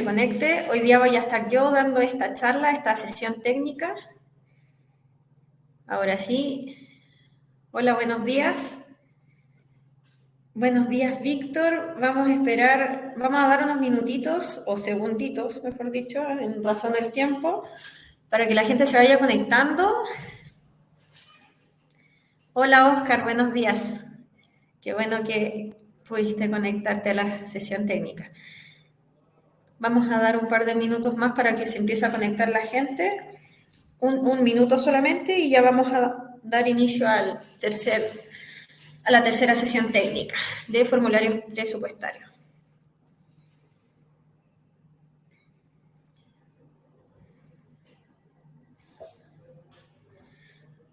conecte. Hoy día voy a estar yo dando esta charla, esta sesión técnica. Ahora sí. Hola, buenos días. Buenos días, Víctor. Vamos a esperar, vamos a dar unos minutitos, o segunditos, mejor dicho, en razón del tiempo, para que la gente se vaya conectando. Hola, Oscar, buenos días. Qué bueno que pudiste conectarte a la sesión técnica. Vamos a dar un par de minutos más para que se empiece a conectar la gente. Un minuto solamente y ya vamos a dar inicio a la tercera sesión técnica de formularios presupuestarios.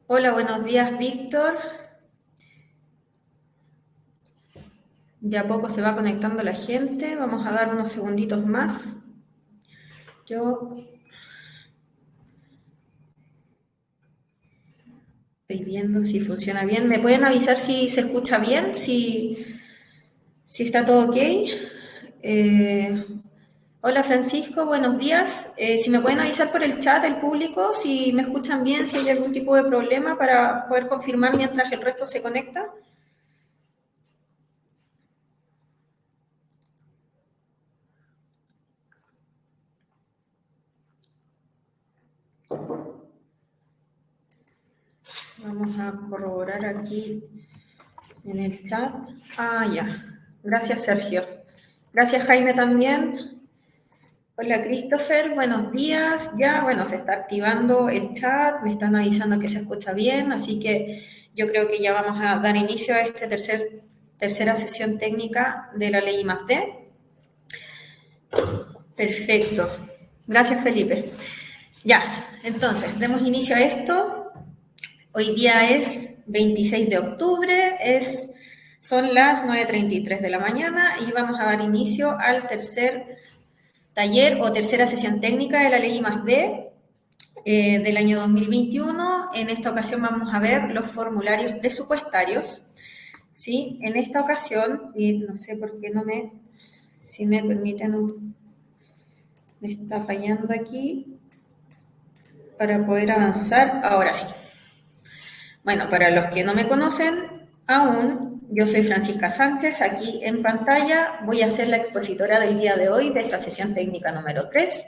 Hola, buenos días, Víctor. De a poco se va conectando la gente. Vamos a dar unos segunditos más. Yo estoy viendo si funciona bien. ¿Me pueden avisar si se escucha bien? Si está todo ok. Hola, Francisco, buenos días. Si me pueden avisar por el chat, el público, si me escuchan bien, si hay algún tipo de problema para poder confirmar mientras el resto se conecta. Vamos a corroborar aquí en el chat. Ah, ya. Gracias, Sergio. Gracias, Jaime, también. Hola, Christopher. Buenos días. Ya, bueno, se está activando el chat. Me están avisando que se escucha bien, así que yo creo que ya vamos a dar inicio a esta tercera sesión técnica de la ley I+D. Perfecto. Gracias, Felipe. Ya, entonces, demos inicio a esto. Hoy día es 26 de octubre, son las 9:33 de la mañana y vamos a dar inicio al tercer taller o tercera sesión técnica de la ley I+D del año 2021. En esta ocasión vamos a ver los formularios presupuestarios. ¿Sí? En esta ocasión, y no sé por qué si me permiten, me está fallando aquí para poder avanzar. Ahora sí. Bueno, para los que no me conocen aún, yo soy Francisca Sánchez, aquí en pantalla voy a ser la expositora del día de hoy de esta sesión técnica número 3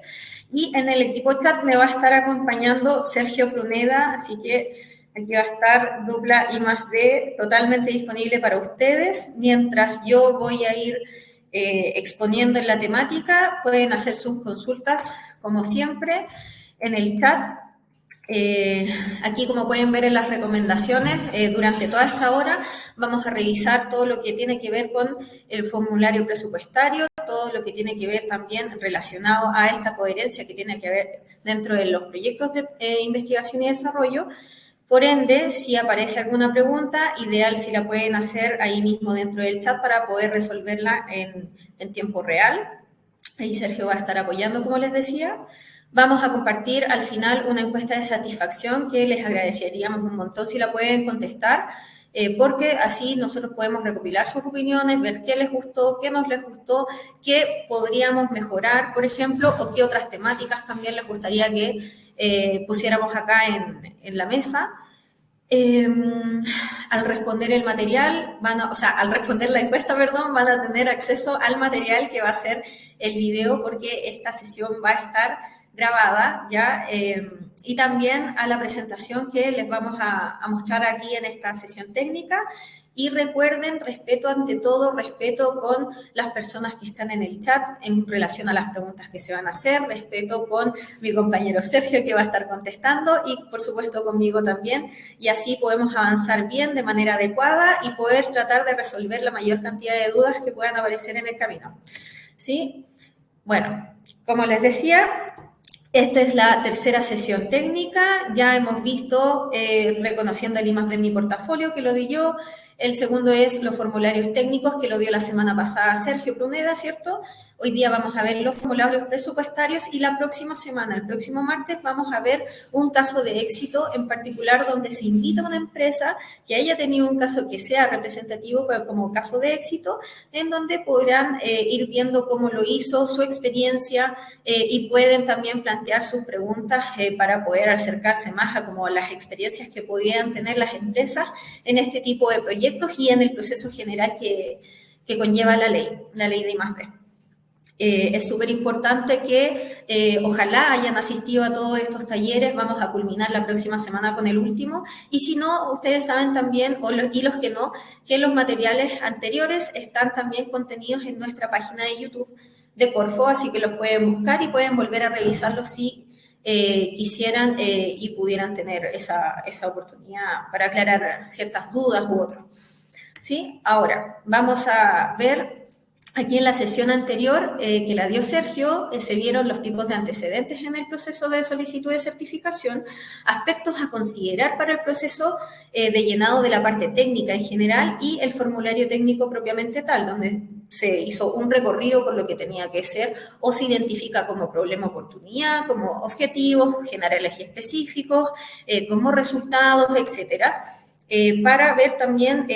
y en el equipo chat me va a estar acompañando Sergio Pruneda, así que aquí va a estar dupla I+D totalmente disponible para ustedes. Mientras yo voy a ir exponiendo en la temática, pueden hacer sus consultas como siempre en el chat. Aquí, como pueden ver en las recomendaciones, durante toda esta hora vamos a revisar todo lo que tiene que ver con el formulario presupuestario, todo lo que tiene que ver también relacionado a esta coherencia que tiene que ver dentro de los proyectos de investigación y desarrollo. Por ende, si aparece alguna pregunta, ideal si la pueden hacer ahí mismo dentro del chat para poder resolverla en tiempo real. Ahí Sergio va a estar apoyando, como les decía. Vamos a compartir al final una encuesta de satisfacción que les agradeceríamos un montón si la pueden contestar, porque así nosotros podemos recopilar sus opiniones, ver qué les gustó, qué nos les gustó, qué podríamos mejorar, por ejemplo, o qué otras temáticas también les gustaría que pusiéramos acá en la mesa. Al responder el material, al responder la encuesta, perdón, van a tener acceso al material que va a ser el video, porque esta sesión va a estar grabada, ¿ya? Y también a la presentación que les vamos a mostrar aquí en esta sesión técnica. Y recuerden, respeto ante todo, respeto con las personas que están en el chat en relación a las preguntas que se van a hacer, respeto con mi compañero Sergio que va a estar contestando y por supuesto conmigo también, y así podemos avanzar bien de manera adecuada y poder tratar de resolver la mayor cantidad de dudas que puedan aparecer en el camino. ¿Sí? Bueno, como les decía, esta es la tercera sesión técnica. Ya hemos visto reconociendo el I+D en mi portafolio, que lo di yo, El segundo es los formularios técnicos, que lo dio la semana pasada Sergio Pruneda, ¿cierto? Hoy día vamos a ver los formularios presupuestarios y la próxima semana, el próximo martes, vamos a ver un caso de éxito en particular donde se invita a una empresa que haya tenido un caso que sea representativo pero como caso de éxito, en donde podrán ir viendo cómo lo hizo, su experiencia y pueden también plantear sus preguntas para poder acercarse más a como las experiencias que podían tener las empresas en este tipo de proyectos y en el proceso general que conlleva la ley de I+D. Es súper importante que ojalá hayan asistido a todos estos talleres. Vamos a culminar la próxima semana con el último. Y si no, ustedes saben también, y los que no, que los materiales anteriores están también contenidos en nuestra página de YouTube de Corfo, así que los pueden buscar y pueden volver a revisarlos si quisieran y pudieran tener esa oportunidad para aclarar ciertas dudas u otras. ¿Sí? Ahora, vamos a ver aquí en la sesión anterior que la dio Sergio, se vieron los tipos de antecedentes en el proceso de solicitud de certificación, aspectos a considerar para el proceso de llenado de la parte técnica en general y el formulario técnico propiamente tal, donde se hizo un recorrido por lo que tenía que ser o se identifica como problema-oportunidad, como objetivos generales y específicos, como resultados, etcétera. Para ver también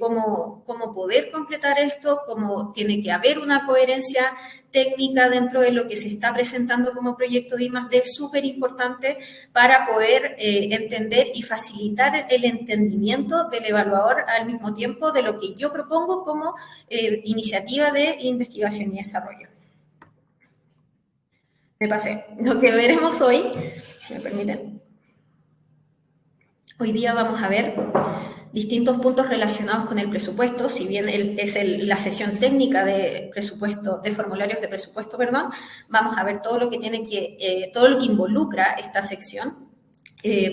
cómo poder completar esto, cómo tiene que haber una coherencia técnica dentro de lo que se está presentando como proyecto de I+D, súper importante para poder entender y facilitar el entendimiento del evaluador al mismo tiempo de lo que yo propongo como iniciativa de investigación y desarrollo. Me pasé. Lo que veremos hoy, si me permiten. Hoy día vamos a ver distintos puntos relacionados con el presupuesto, si bien es la sesión técnica de presupuesto, de formularios de presupuesto, perdón, vamos a ver todo lo que todo lo que involucra esta sección,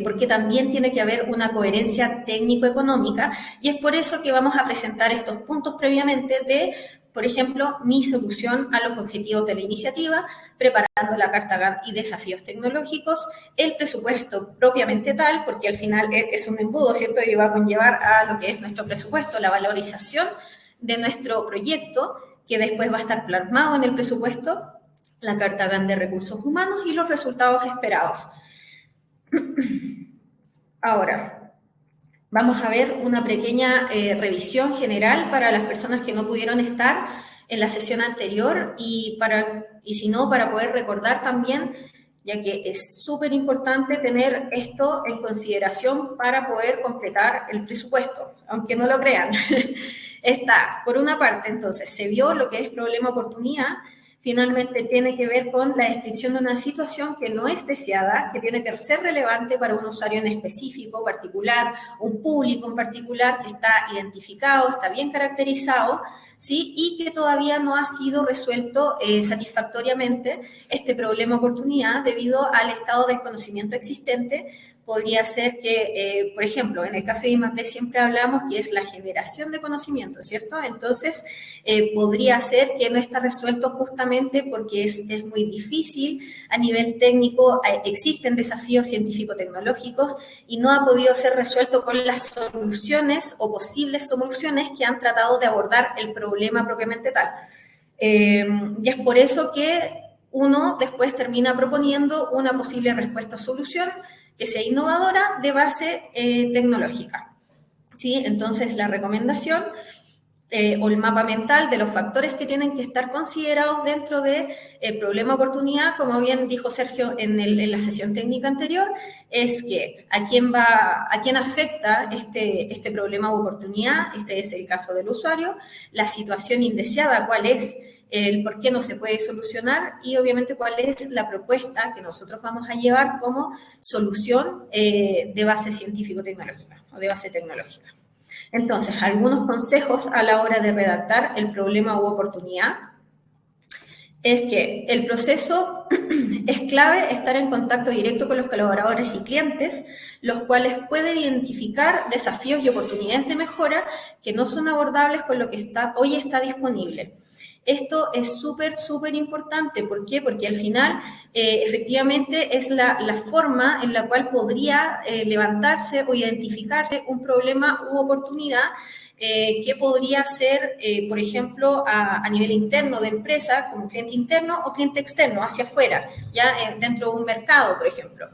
porque también tiene que haber una coherencia técnico-económica, y es por eso que vamos a presentar estos puntos previamente de, por ejemplo, mi solución a los objetivos de la iniciativa, preparando la carta Gantt y desafíos tecnológicos, el presupuesto propiamente tal, porque al final es un embudo, ¿cierto? Y va a conllevar a lo que es nuestro presupuesto, la valorización de nuestro proyecto, que después va a estar plasmado en el presupuesto, la carta Gantt de recursos humanos y los resultados esperados. Ahora, vamos a ver una pequeña revisión general para las personas que no pudieron estar en la sesión anterior y si no, para poder recordar también, ya que es súper importante tener esto en consideración para poder completar el presupuesto, aunque no lo crean. Está, por una parte, entonces, se vio lo que es problema-oportunidad. Finalmente tiene que ver con la descripción de una situación que no es deseada, que tiene que ser relevante para un usuario en específico, particular, un público en particular que está identificado, está bien caracterizado, ¿sí? Y que todavía no ha sido resuelto satisfactoriamente este problema-oportunidad debido al estado del conocimiento existente. Podría ser que, por ejemplo, en el caso de I+D siempre hablamos que es la generación de conocimiento, ¿cierto? Entonces, podría ser que no está resuelto justamente porque es muy difícil a nivel técnico, existen desafíos científico-tecnológicos y no ha podido ser resuelto con las soluciones o posibles soluciones que han tratado de abordar el problema propiamente tal. Y es por eso que uno después termina proponiendo una posible respuesta o solución que sea innovadora de base tecnológica. ¿Sí? Entonces, la recomendación o el mapa mental de los factores que tienen que estar considerados dentro del problema-oportunidad, como bien dijo Sergio en la sesión técnica anterior, es que a quién afecta este problema u oportunidad, este es el caso del usuario, la situación indeseada, cuál es, el por qué no se puede solucionar y obviamente cuál es la propuesta que nosotros vamos a llevar como solución de base científico-tecnológica o de base tecnológica. Entonces, algunos consejos a la hora de redactar el problema u oportunidad es que el proceso es clave estar en contacto directo con los colaboradores y clientes, los cuales pueden identificar desafíos y oportunidades de mejora que no son abordables con lo que hoy está disponible. Esto es súper, súper importante. ¿Por qué? Porque al final, efectivamente, es la forma en la cual podría levantarse o identificarse un problema u oportunidad que podría ser, por ejemplo, a nivel interno de empresa, como cliente interno o cliente externo, hacia afuera, ya dentro de un mercado, por ejemplo.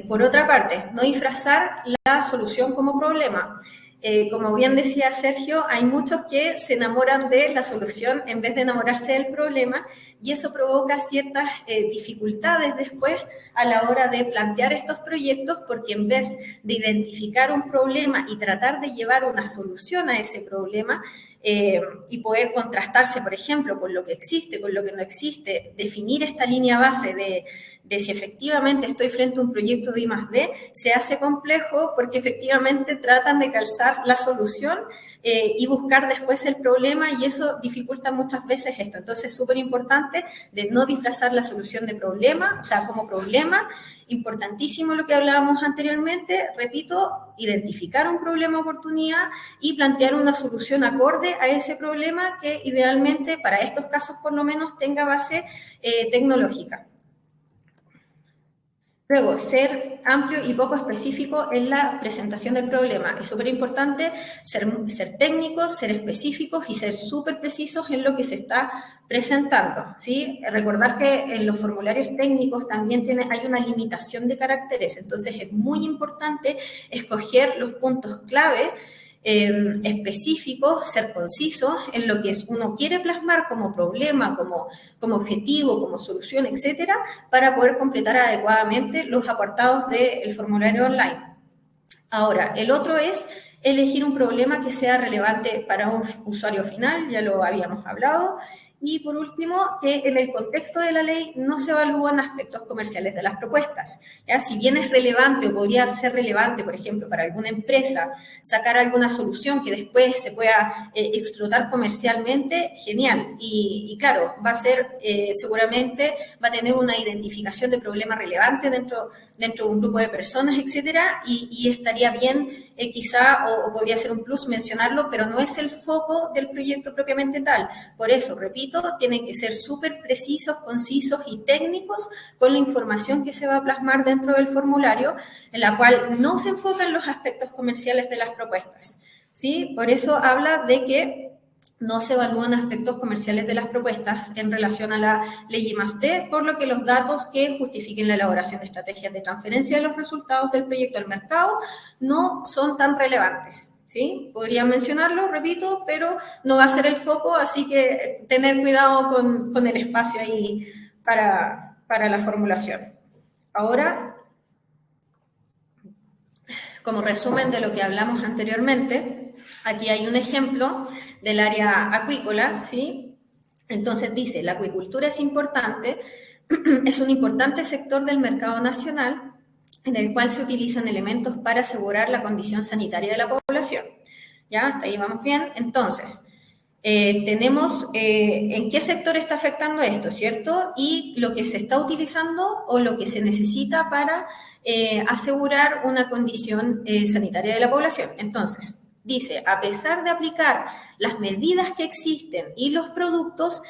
Por otra parte, no disfrazar la solución como problema. Como bien decía Sergio, hay muchos que se enamoran de la solución en vez de enamorarse del problema y eso provoca ciertas dificultades después a la hora de plantear estos proyectos porque en vez de identificar un problema y tratar de llevar una solución a ese problema, y poder contrastarse, por ejemplo, con lo que existe, con lo que no existe, definir esta línea base de si efectivamente estoy frente a un proyecto de I+D, se hace complejo porque efectivamente tratan de calzar la solución y buscar después el problema y eso dificulta muchas veces esto. Entonces es súper importante de no disfrazar la solución de problema, o sea, como problema. Importantísimo lo que hablábamos anteriormente, repito, identificar un problema o oportunidad y plantear una solución acorde a ese problema que idealmente para estos casos por lo menos tenga base tecnológica. Luego, ser amplio y poco específico en la presentación del problema. Es súper importante ser técnicos, ser específicos y ser súper precisos en lo que se está presentando, ¿sí? Recordar que en los formularios técnicos también hay una limitación de caracteres, entonces es muy importante escoger los puntos clave específicos, ser concisos en lo que uno quiere plasmar como problema, como objetivo, como solución, etcétera, para poder completar adecuadamente los apartados del formulario online. Ahora, el otro es elegir un problema que sea relevante para un usuario final, ya lo habíamos hablado. Y por último, que en el contexto de la ley no se evalúan aspectos comerciales de las propuestas. ¿Ya? Si bien es relevante o podría ser relevante, por ejemplo, para alguna empresa, sacar alguna solución que después se pueda explotar comercialmente, genial. Y claro, va a ser, seguramente, va a tener una identificación de problema relevante dentro de un grupo de personas, etcétera, y estaría bien quizá, o podría ser un plus mencionarlo, pero no es el foco del proyecto propiamente tal. Por eso, repito, tienen que ser súper precisos, concisos y técnicos con la información que se va a plasmar dentro del formulario, en la cual no se enfocan los aspectos comerciales de las propuestas, ¿sí? Por eso habla de que no se evalúan aspectos comerciales de las propuestas en relación a la ley I+D, por lo que los datos que justifiquen la elaboración de estrategias de transferencia de los resultados del proyecto al mercado no son tan relevantes. ¿Sí? Podrían mencionarlo, repito, pero no va a ser el foco, así que tener cuidado con el espacio ahí para la formulación. Ahora, como resumen de lo que hablamos anteriormente, aquí hay un ejemplo del área acuícola, ¿sí? Entonces dice, la acuicultura es importante, es un importante sector del mercado nacional en el cual se utilizan elementos para asegurar la condición sanitaria de la población. ¿Ya? Hasta ahí vamos bien. Entonces, tenemos en qué sector está afectando esto, ¿cierto? Y lo que se está utilizando o lo que se necesita para asegurar una condición sanitaria de la población. Entonces, dice, a pesar de aplicar las medidas que existen y los productos,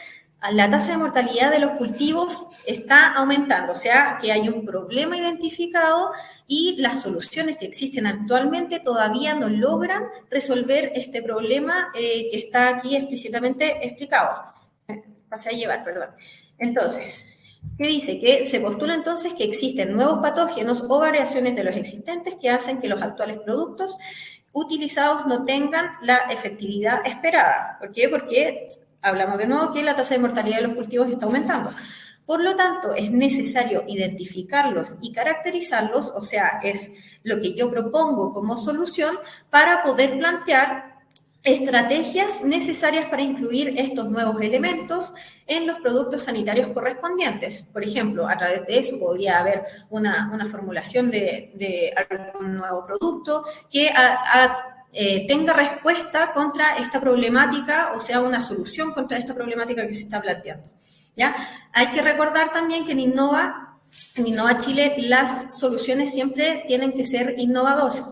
la tasa de mortalidad de los cultivos está aumentando, o sea, que hay un problema identificado y las soluciones que existen actualmente todavía no logran resolver este problema que está aquí explícitamente explicado. Pasé a llevar, perdón. Entonces, ¿qué dice? Que se postula entonces que existen nuevos patógenos o variaciones de los existentes que hacen que los actuales productos utilizados no tengan la efectividad esperada. ¿Por qué? Porque hablamos de nuevo que la tasa de mortalidad de los cultivos está aumentando. Por lo tanto, es necesario identificarlos y caracterizarlos, o sea, es lo que yo propongo como solución para poder plantear estrategias necesarias para incluir estos nuevos elementos en los productos sanitarios correspondientes. Por ejemplo, a través de eso podría haber una formulación de algún nuevo producto que tenga respuesta contra esta problemática, o sea, una solución contra esta problemática que se está planteando. ¿Ya? Hay que recordar también que en Innova en Innova Chile las soluciones siempre tienen que ser innovadoras,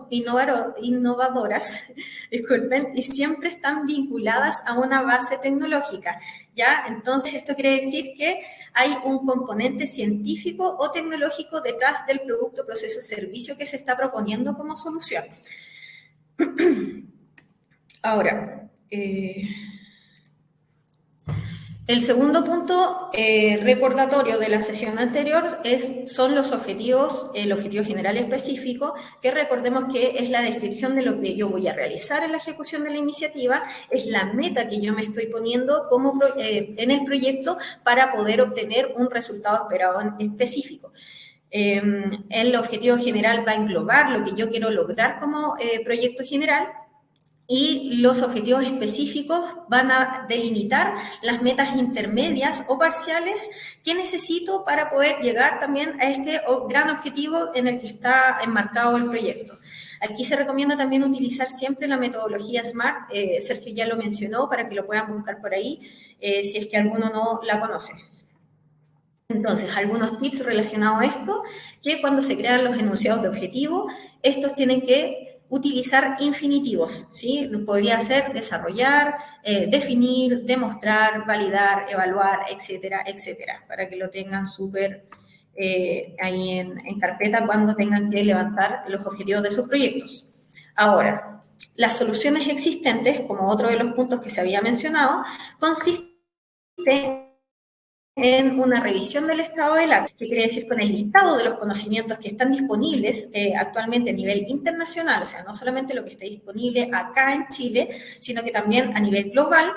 disculpen, y siempre están vinculadas a una base tecnológica, ¿ya? Entonces, esto quiere decir que hay un componente científico o tecnológico detrás del producto, proceso, servicio que se está proponiendo como solución. Ahora, el segundo punto recordatorio de la sesión anterior son los objetivos, el objetivo general específico, que recordemos que es la descripción de lo que yo voy a realizar en la ejecución de la iniciativa, es la meta que yo me estoy poniendo en el proyecto para poder obtener un resultado esperado específico. El objetivo general va a englobar lo que yo quiero lograr como proyecto general, y los objetivos específicos van a delimitar las metas intermedias o parciales que necesito para poder llegar también a este gran objetivo en el que está enmarcado el proyecto. Aquí se recomienda también utilizar siempre la metodología SMART, Sergio ya lo mencionó, para que lo puedan buscar por ahí, si es que alguno no la conoce. Entonces, algunos tips relacionados a esto, que cuando se crean los enunciados de objetivo, estos tienen que utilizar infinitivos, ¿sí? Podría ser desarrollar, definir, demostrar, validar, evaluar, etcétera, etcétera, para que lo tengan súper ahí en carpeta cuando tengan que levantar los objetivos de sus proyectos. Ahora, las soluciones existentes, como otro de los puntos que se había mencionado, consiste en una revisión del estado del arte, que quiere decir con el listado de los conocimientos que están disponibles actualmente a nivel internacional, o sea, no solamente lo que está disponible acá en Chile, sino que también a nivel global,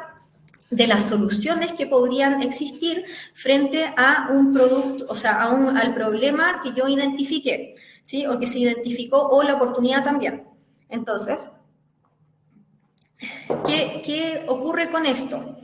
de las soluciones que podrían existir frente a un producto, o sea, al problema que yo identifiqué, ¿sí? O que se identificó, o la oportunidad también. Entonces, ¿qué ocurre con esto?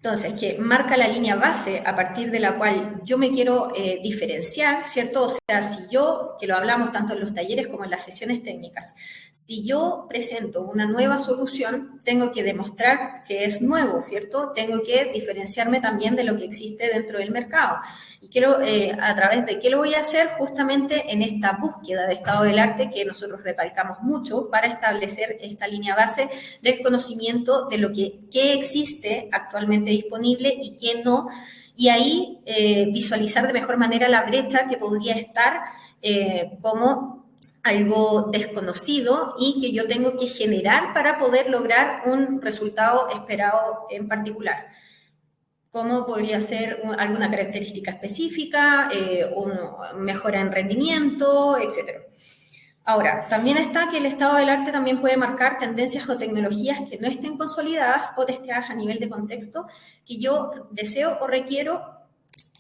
Entonces, que marca la línea base a partir de la cual yo me quiero diferenciar, ¿cierto? O sea, si yo, que lo hablamos tanto en los talleres como en las sesiones técnicas, si yo presento una nueva solución, tengo que demostrar que es nuevo, ¿cierto? Tengo que diferenciarme también de lo que existe dentro del mercado. Y quiero, a través de qué lo voy a hacer, justamente en esta búsqueda de estado del arte que nosotros recalcamos mucho para establecer esta línea base del conocimiento de lo que existe actualmente disponible y qué no, y ahí visualizar de mejor manera la brecha que podría estar como algo desconocido y que yo tengo que generar para poder lograr un resultado esperado en particular. Como podría ser alguna característica específica, una mejora en rendimiento, etc. Ahora, también está que el estado del arte también puede marcar tendencias o tecnologías que no estén consolidadas o testeadas a nivel de contexto que yo deseo o requiero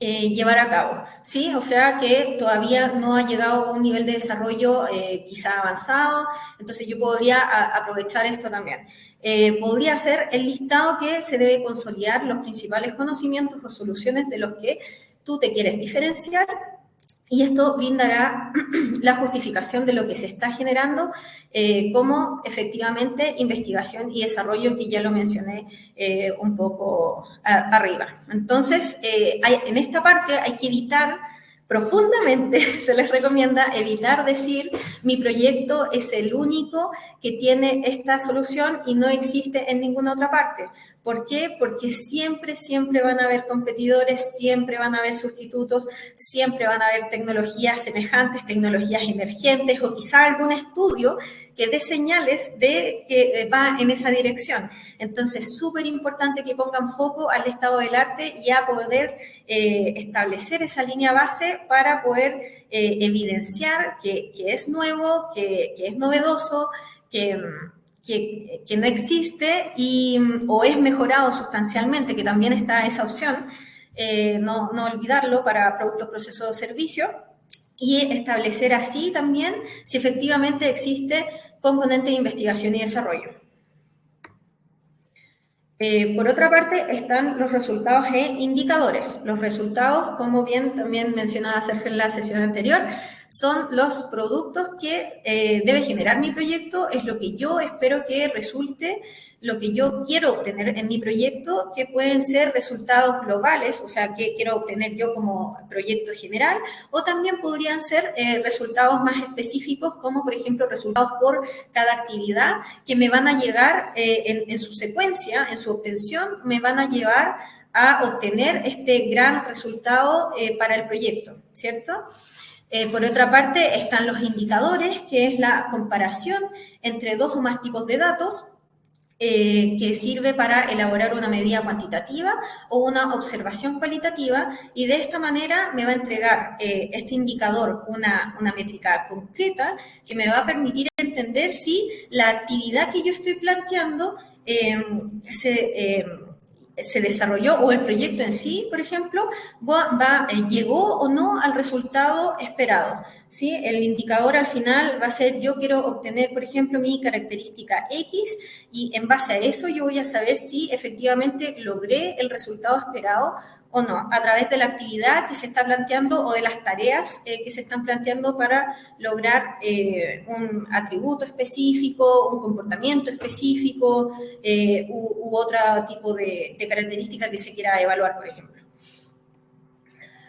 llevar a cabo, ¿sí? O sea, que todavía no ha llegado a un nivel de desarrollo quizá avanzado, entonces yo podría aprovechar esto también. Podría ser el listado que se debe consolidar los principales conocimientos o soluciones de los que tú te quieres diferenciar, y esto brindará la justificación de lo que se está generando como efectivamente investigación y desarrollo, que ya lo mencioné un poco arriba. Entonces, en esta parte hay que evitar profundamente, se les recomienda evitar decir mi proyecto es el único que tiene esta solución y no existe en ninguna otra parte. ¿Por qué? Porque siempre, siempre van a haber competidores, siempre van a haber sustitutos, siempre van a haber tecnologías semejantes, tecnologías emergentes o quizá algún estudio que dé señales de que va en esa dirección. Entonces, súper importante que pongan foco al estado del arte y a poder establecer esa línea base para poder evidenciar que es nuevo, que es novedoso, que no existe o es mejorado sustancialmente, que también está esa opción, no olvidarlo para productos, procesos o servicios, y establecer así también si efectivamente existe componente de investigación y desarrollo. Por otra parte, están los resultados e indicadores. Los resultados, como bien también mencionaba Sergio en la sesión anterior, son los productos que debe generar mi proyecto, es lo que yo espero que resulte, lo que yo quiero obtener en mi proyecto, que pueden ser resultados globales, o sea, que quiero obtener yo como proyecto general, o también podrían ser resultados más específicos, como por ejemplo resultados por cada actividad, que me van a llegar en su secuencia, en su obtención, me van a llevar a obtener este gran resultado para el proyecto, ¿cierto? Por otra parte, están los indicadores, que es la comparación entre dos o más tipos de datos, que sirve para elaborar una medida cuantitativa o una observación cualitativa, y de esta manera me va a entregar este indicador una métrica concreta que me va a permitir entender si la actividad que yo estoy planteando se desarrolló, o el proyecto en sí, por ejemplo, llegó o no al resultado esperado, ¿sí? El indicador al final va a ser, yo quiero obtener, por ejemplo, mi característica X, y en base a eso yo voy a saber si efectivamente logré el resultado esperado o no, a través de la actividad que se está planteando o de las tareas que se están planteando para lograr un atributo específico, un comportamiento específico u otro tipo de característica que se quiera evaluar, por ejemplo.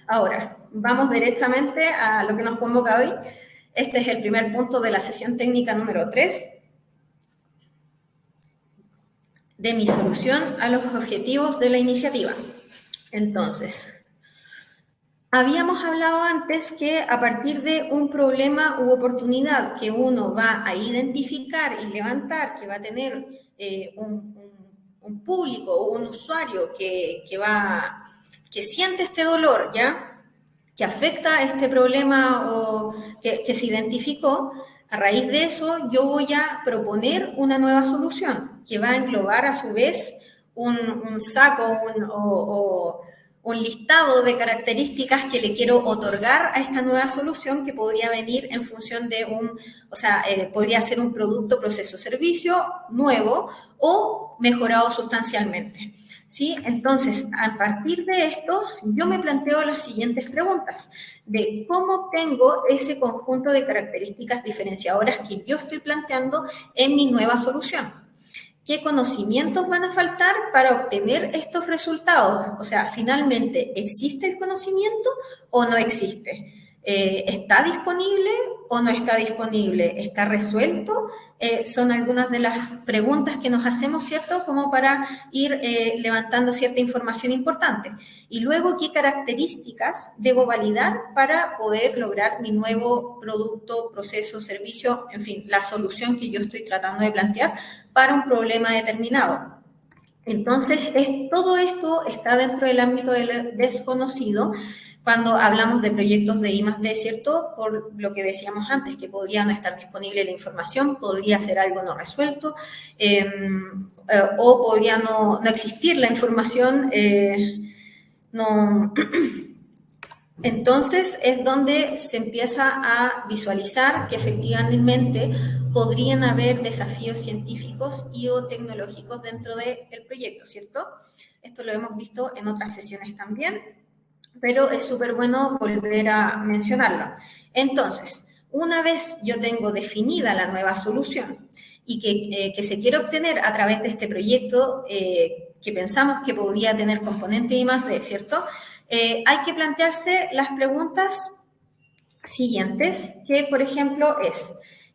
Ahora, vamos directamente a lo que nos convoca hoy. Este es el primer punto de la sesión técnica número 3 de mi solución a los objetivos de la iniciativa. Entonces, habíamos hablado antes que a partir de un problema u oportunidad que uno va a identificar y levantar, que va a tener un público o un usuario que siente este dolor, ¿ya? Que afecta este problema o que se identificó, a raíz de eso yo voy a proponer una nueva solución que va a englobar a su vez un saco o un listado de características que le quiero otorgar a esta nueva solución, que podría venir en función de podría ser un producto, proceso, servicio nuevo o mejorado sustancialmente, ¿sí? Entonces, a partir de esto, yo me planteo las siguientes preguntas: de cómo obtengo ese conjunto de características diferenciadoras que yo estoy planteando en mi nueva solución. ¿Qué conocimientos van a faltar para obtener estos resultados? O sea, finalmente, ¿existe el conocimiento o no existe? ¿Está disponible o no está disponible? ¿Está resuelto? Son algunas de las preguntas que nos hacemos, ¿cierto? Como para ir levantando cierta información importante. Y luego, ¿qué características debo validar para poder lograr mi nuevo producto, proceso, servicio, en fin, la solución que yo estoy tratando de plantear para un problema determinado? Entonces, todo esto está dentro del ámbito del desconocido cuando hablamos de proyectos de I+D, ¿cierto? Por lo que decíamos antes, que podría no estar disponible la información, podría ser algo no resuelto, o podría no existir la información, no... Entonces es donde se empieza a visualizar que efectivamente podrían haber desafíos científicos y o tecnológicos dentro del proyecto, ¿cierto? Esto lo hemos visto en otras sesiones también, pero es súper bueno volver a mencionarlo. Entonces, una vez yo tengo definida la nueva solución y que se quiere obtener a través de este proyecto que pensamos que podría tener componente I+D, ¿cierto? Hay que plantearse las preguntas siguientes, que por ejemplo es: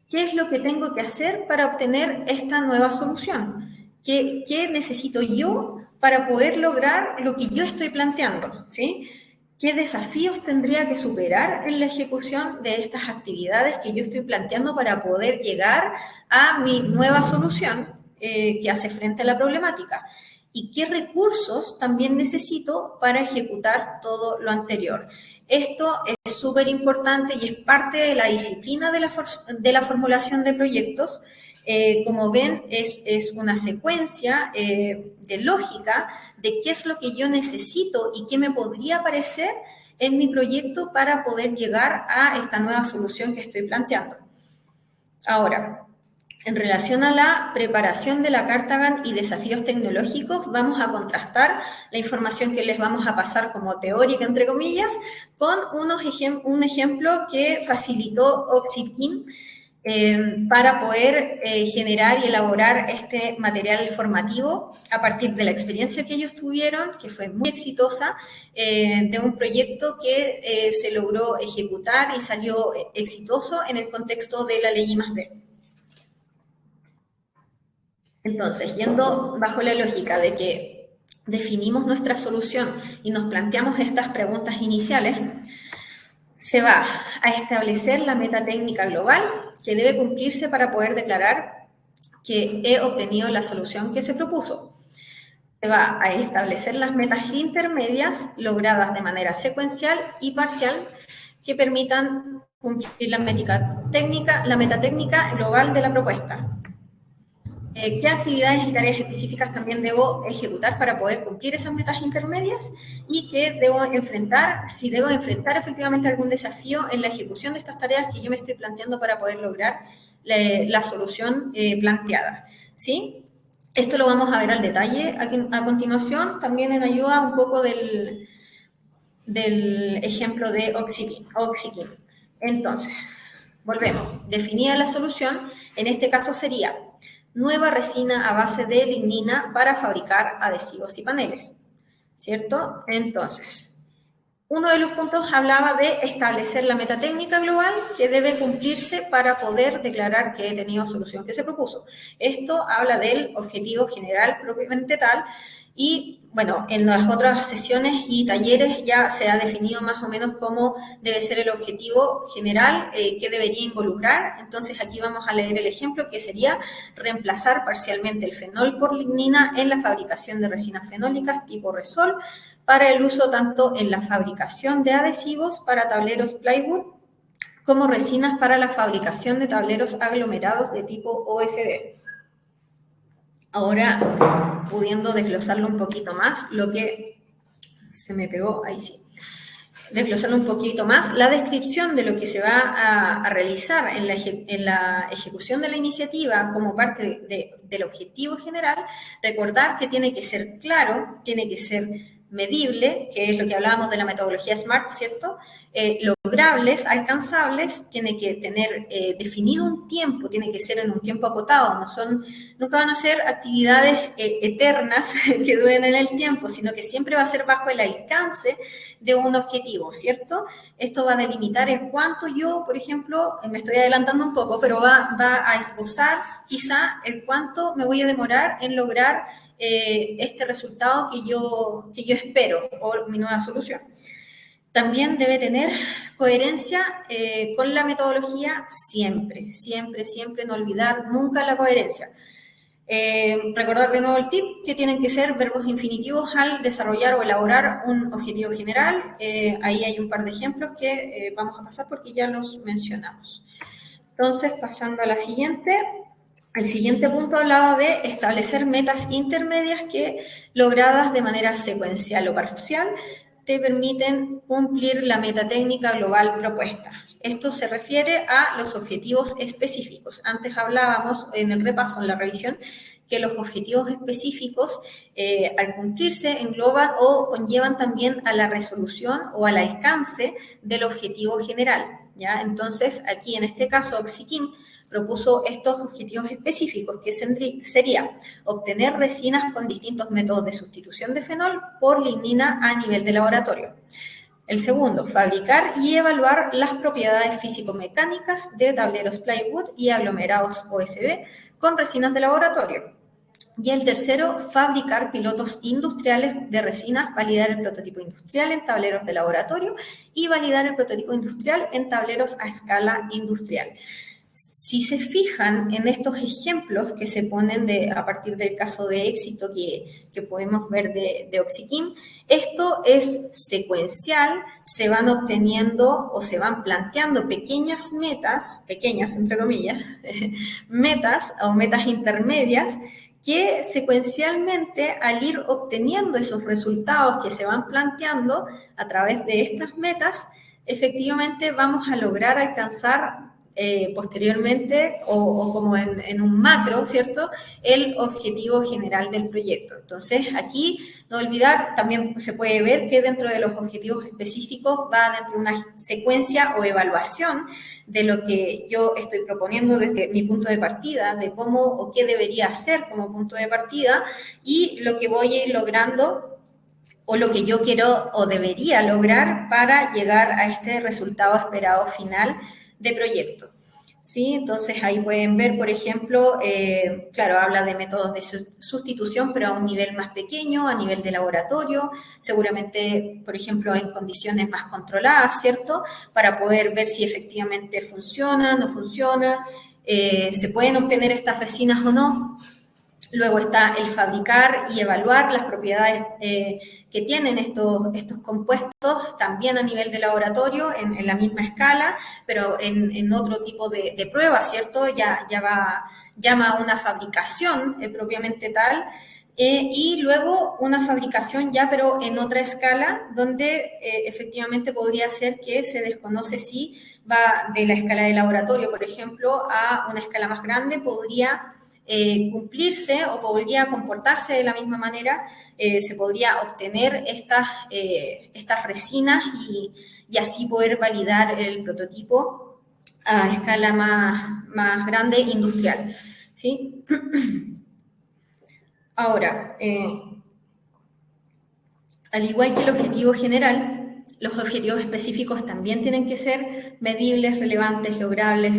¿qué es lo que tengo que hacer para obtener esta nueva solución? ¿Qué necesito yo para poder lograr lo que yo estoy planteando? ¿Sí? ¿Qué desafíos tendría que superar en la ejecución de estas actividades que yo estoy planteando para poder llegar a mi nueva solución que hace frente a la problemática? ¿Y qué recursos también necesito para ejecutar todo lo anterior? Esto es súper importante y es parte de la disciplina de la formulación de proyectos. Como ven, es una secuencia de lógica de qué es lo que yo necesito y qué me podría aparecer en mi proyecto para poder llegar a esta nueva solución que estoy planteando. Ahora, En relación a la preparación de la carta Gantt y desafíos tecnológicos, vamos a contrastar la información que les vamos a pasar como teórica, entre comillas, con un ejemplo que facilitó Oxyteam para poder generar y elaborar este material formativo a partir de la experiencia que ellos tuvieron, que fue muy exitosa, de un proyecto que se logró ejecutar y salió exitoso en el contexto de la ley I+D. Entonces, yendo bajo la lógica de que definimos nuestra solución y nos planteamos estas preguntas iniciales, se va a establecer la meta técnica global que debe cumplirse para poder declarar que he obtenido la solución que se propuso. Se va a establecer las metas intermedias logradas de manera secuencial y parcial que permitan cumplir la meta técnica global de la propuesta. ¿Qué actividades y tareas específicas también debo ejecutar para poder cumplir esas metas intermedias? Y qué debo enfrentar, si debo enfrentar efectivamente algún desafío en la ejecución de estas tareas que yo me estoy planteando para poder lograr la solución planteada, ¿sí? Esto lo vamos a ver al detalle a continuación, también en ayuda un poco del ejemplo de Oxyteam. Entonces, volvemos. Definida la solución, en este caso sería nueva resina a base de lignina para fabricar adhesivos y paneles, ¿cierto? Entonces, uno de los puntos hablaba de establecer la meta técnica global que debe cumplirse para poder declarar que he tenido solución que se propuso. Esto habla del objetivo general propiamente tal y, bueno, en las otras sesiones y talleres ya se ha definido más o menos cómo debe ser el objetivo general que debería involucrar. Entonces, aquí vamos a leer el ejemplo que sería reemplazar parcialmente el fenol por lignina en la fabricación de resinas fenólicas tipo Resol para el uso tanto en la fabricación de adhesivos para tableros plywood como resinas para la fabricación de tableros aglomerados de tipo OSB. Ahora, pudiendo desglosarlo un poquito más, lo que se me pegó, ahí sí, desglosarlo un poquito más, la descripción de lo que se va a realizar en la ejecución de la iniciativa como parte del objetivo general, recordar que tiene que ser claro, tiene que ser medible, que es lo que hablábamos de la metodología SMART, ¿cierto? Logrables, alcanzables, tiene que tener definido un tiempo, tiene que ser en un tiempo acotado, nunca van a ser actividades eternas que duren en el tiempo, sino que siempre va a ser bajo el alcance de un objetivo, ¿cierto? Esto va a delimitar en cuánto yo, por ejemplo, me estoy adelantando un poco, pero va a esbozar quizá el cuánto me voy a demorar en lograr este resultado que yo espero o mi nueva solución. También debe tener coherencia con la metodología siempre, no olvidar nunca la coherencia. Recordar de nuevo el tip, que tienen que ser verbos infinitivos al desarrollar o elaborar un objetivo general. Ahí hay un par de ejemplos que vamos a pasar porque ya los mencionamos. Entonces, pasando a la siguiente. El siguiente punto hablaba de establecer metas intermedias que, logradas de manera secuencial o parcial, te permiten cumplir la meta técnica global propuesta. Esto se refiere a los objetivos específicos. Antes hablábamos en el repaso, en la revisión, que los objetivos específicos, al cumplirse, engloban o conllevan también a la resolución o al alcance del objetivo general, ¿ya? Entonces, aquí en este caso, Oxyteam propuso estos objetivos específicos, que sería obtener resinas con distintos métodos de sustitución de fenol por lignina a nivel de laboratorio. El segundo, fabricar y evaluar las propiedades físico-mecánicas de tableros plywood y aglomerados OSB con resinas de laboratorio. Y el tercero, fabricar pilotos industriales de resinas, validar el prototipo industrial en tableros de laboratorio y validar el prototipo industrial en tableros a escala industrial. Si se fijan en estos ejemplos que se ponen a partir del caso de éxito que podemos ver de Oxyteam, esto es secuencial, se van obteniendo o se van planteando pequeñas metas, pequeñas entre comillas, metas o metas intermedias que secuencialmente, al ir obteniendo esos resultados que se van planteando a través de estas metas, efectivamente vamos a lograr alcanzar posteriormente o como en un macro, ¿cierto? El objetivo general del proyecto. Entonces, aquí, no olvidar, también se puede ver que dentro de los objetivos específicos va dentro de una secuencia o evaluación de lo que yo estoy proponiendo desde mi punto de partida, de cómo o qué debería hacer como punto de partida y lo que voy a ir logrando o lo que yo quiero o debería lograr para llegar a este resultado esperado final de proyecto. ¿Sí? Entonces ahí pueden ver, por ejemplo, claro, habla de métodos de sustitución, pero a un nivel más pequeño, a nivel de laboratorio, seguramente, por ejemplo, en condiciones más controladas, ¿cierto? Para poder ver si efectivamente funciona, no funciona, se pueden obtener estas resinas o no. Luego está el fabricar y evaluar las propiedades que tienen estos compuestos, también a nivel de laboratorio, en la misma escala, pero en otro tipo de pruebas, ¿cierto? Llama a una fabricación propiamente tal, y luego una fabricación ya, pero en otra escala, donde efectivamente podría ser que se desconoce si va de la escala de laboratorio, por ejemplo, a una escala más grande, podría cumplirse o podría comportarse de la misma manera, se podría obtener estas resinas y así poder validar el prototipo a escala más grande industrial, ¿sí? Ahora, al igual que el objetivo general, los objetivos específicos también tienen que ser medibles, relevantes, logrables,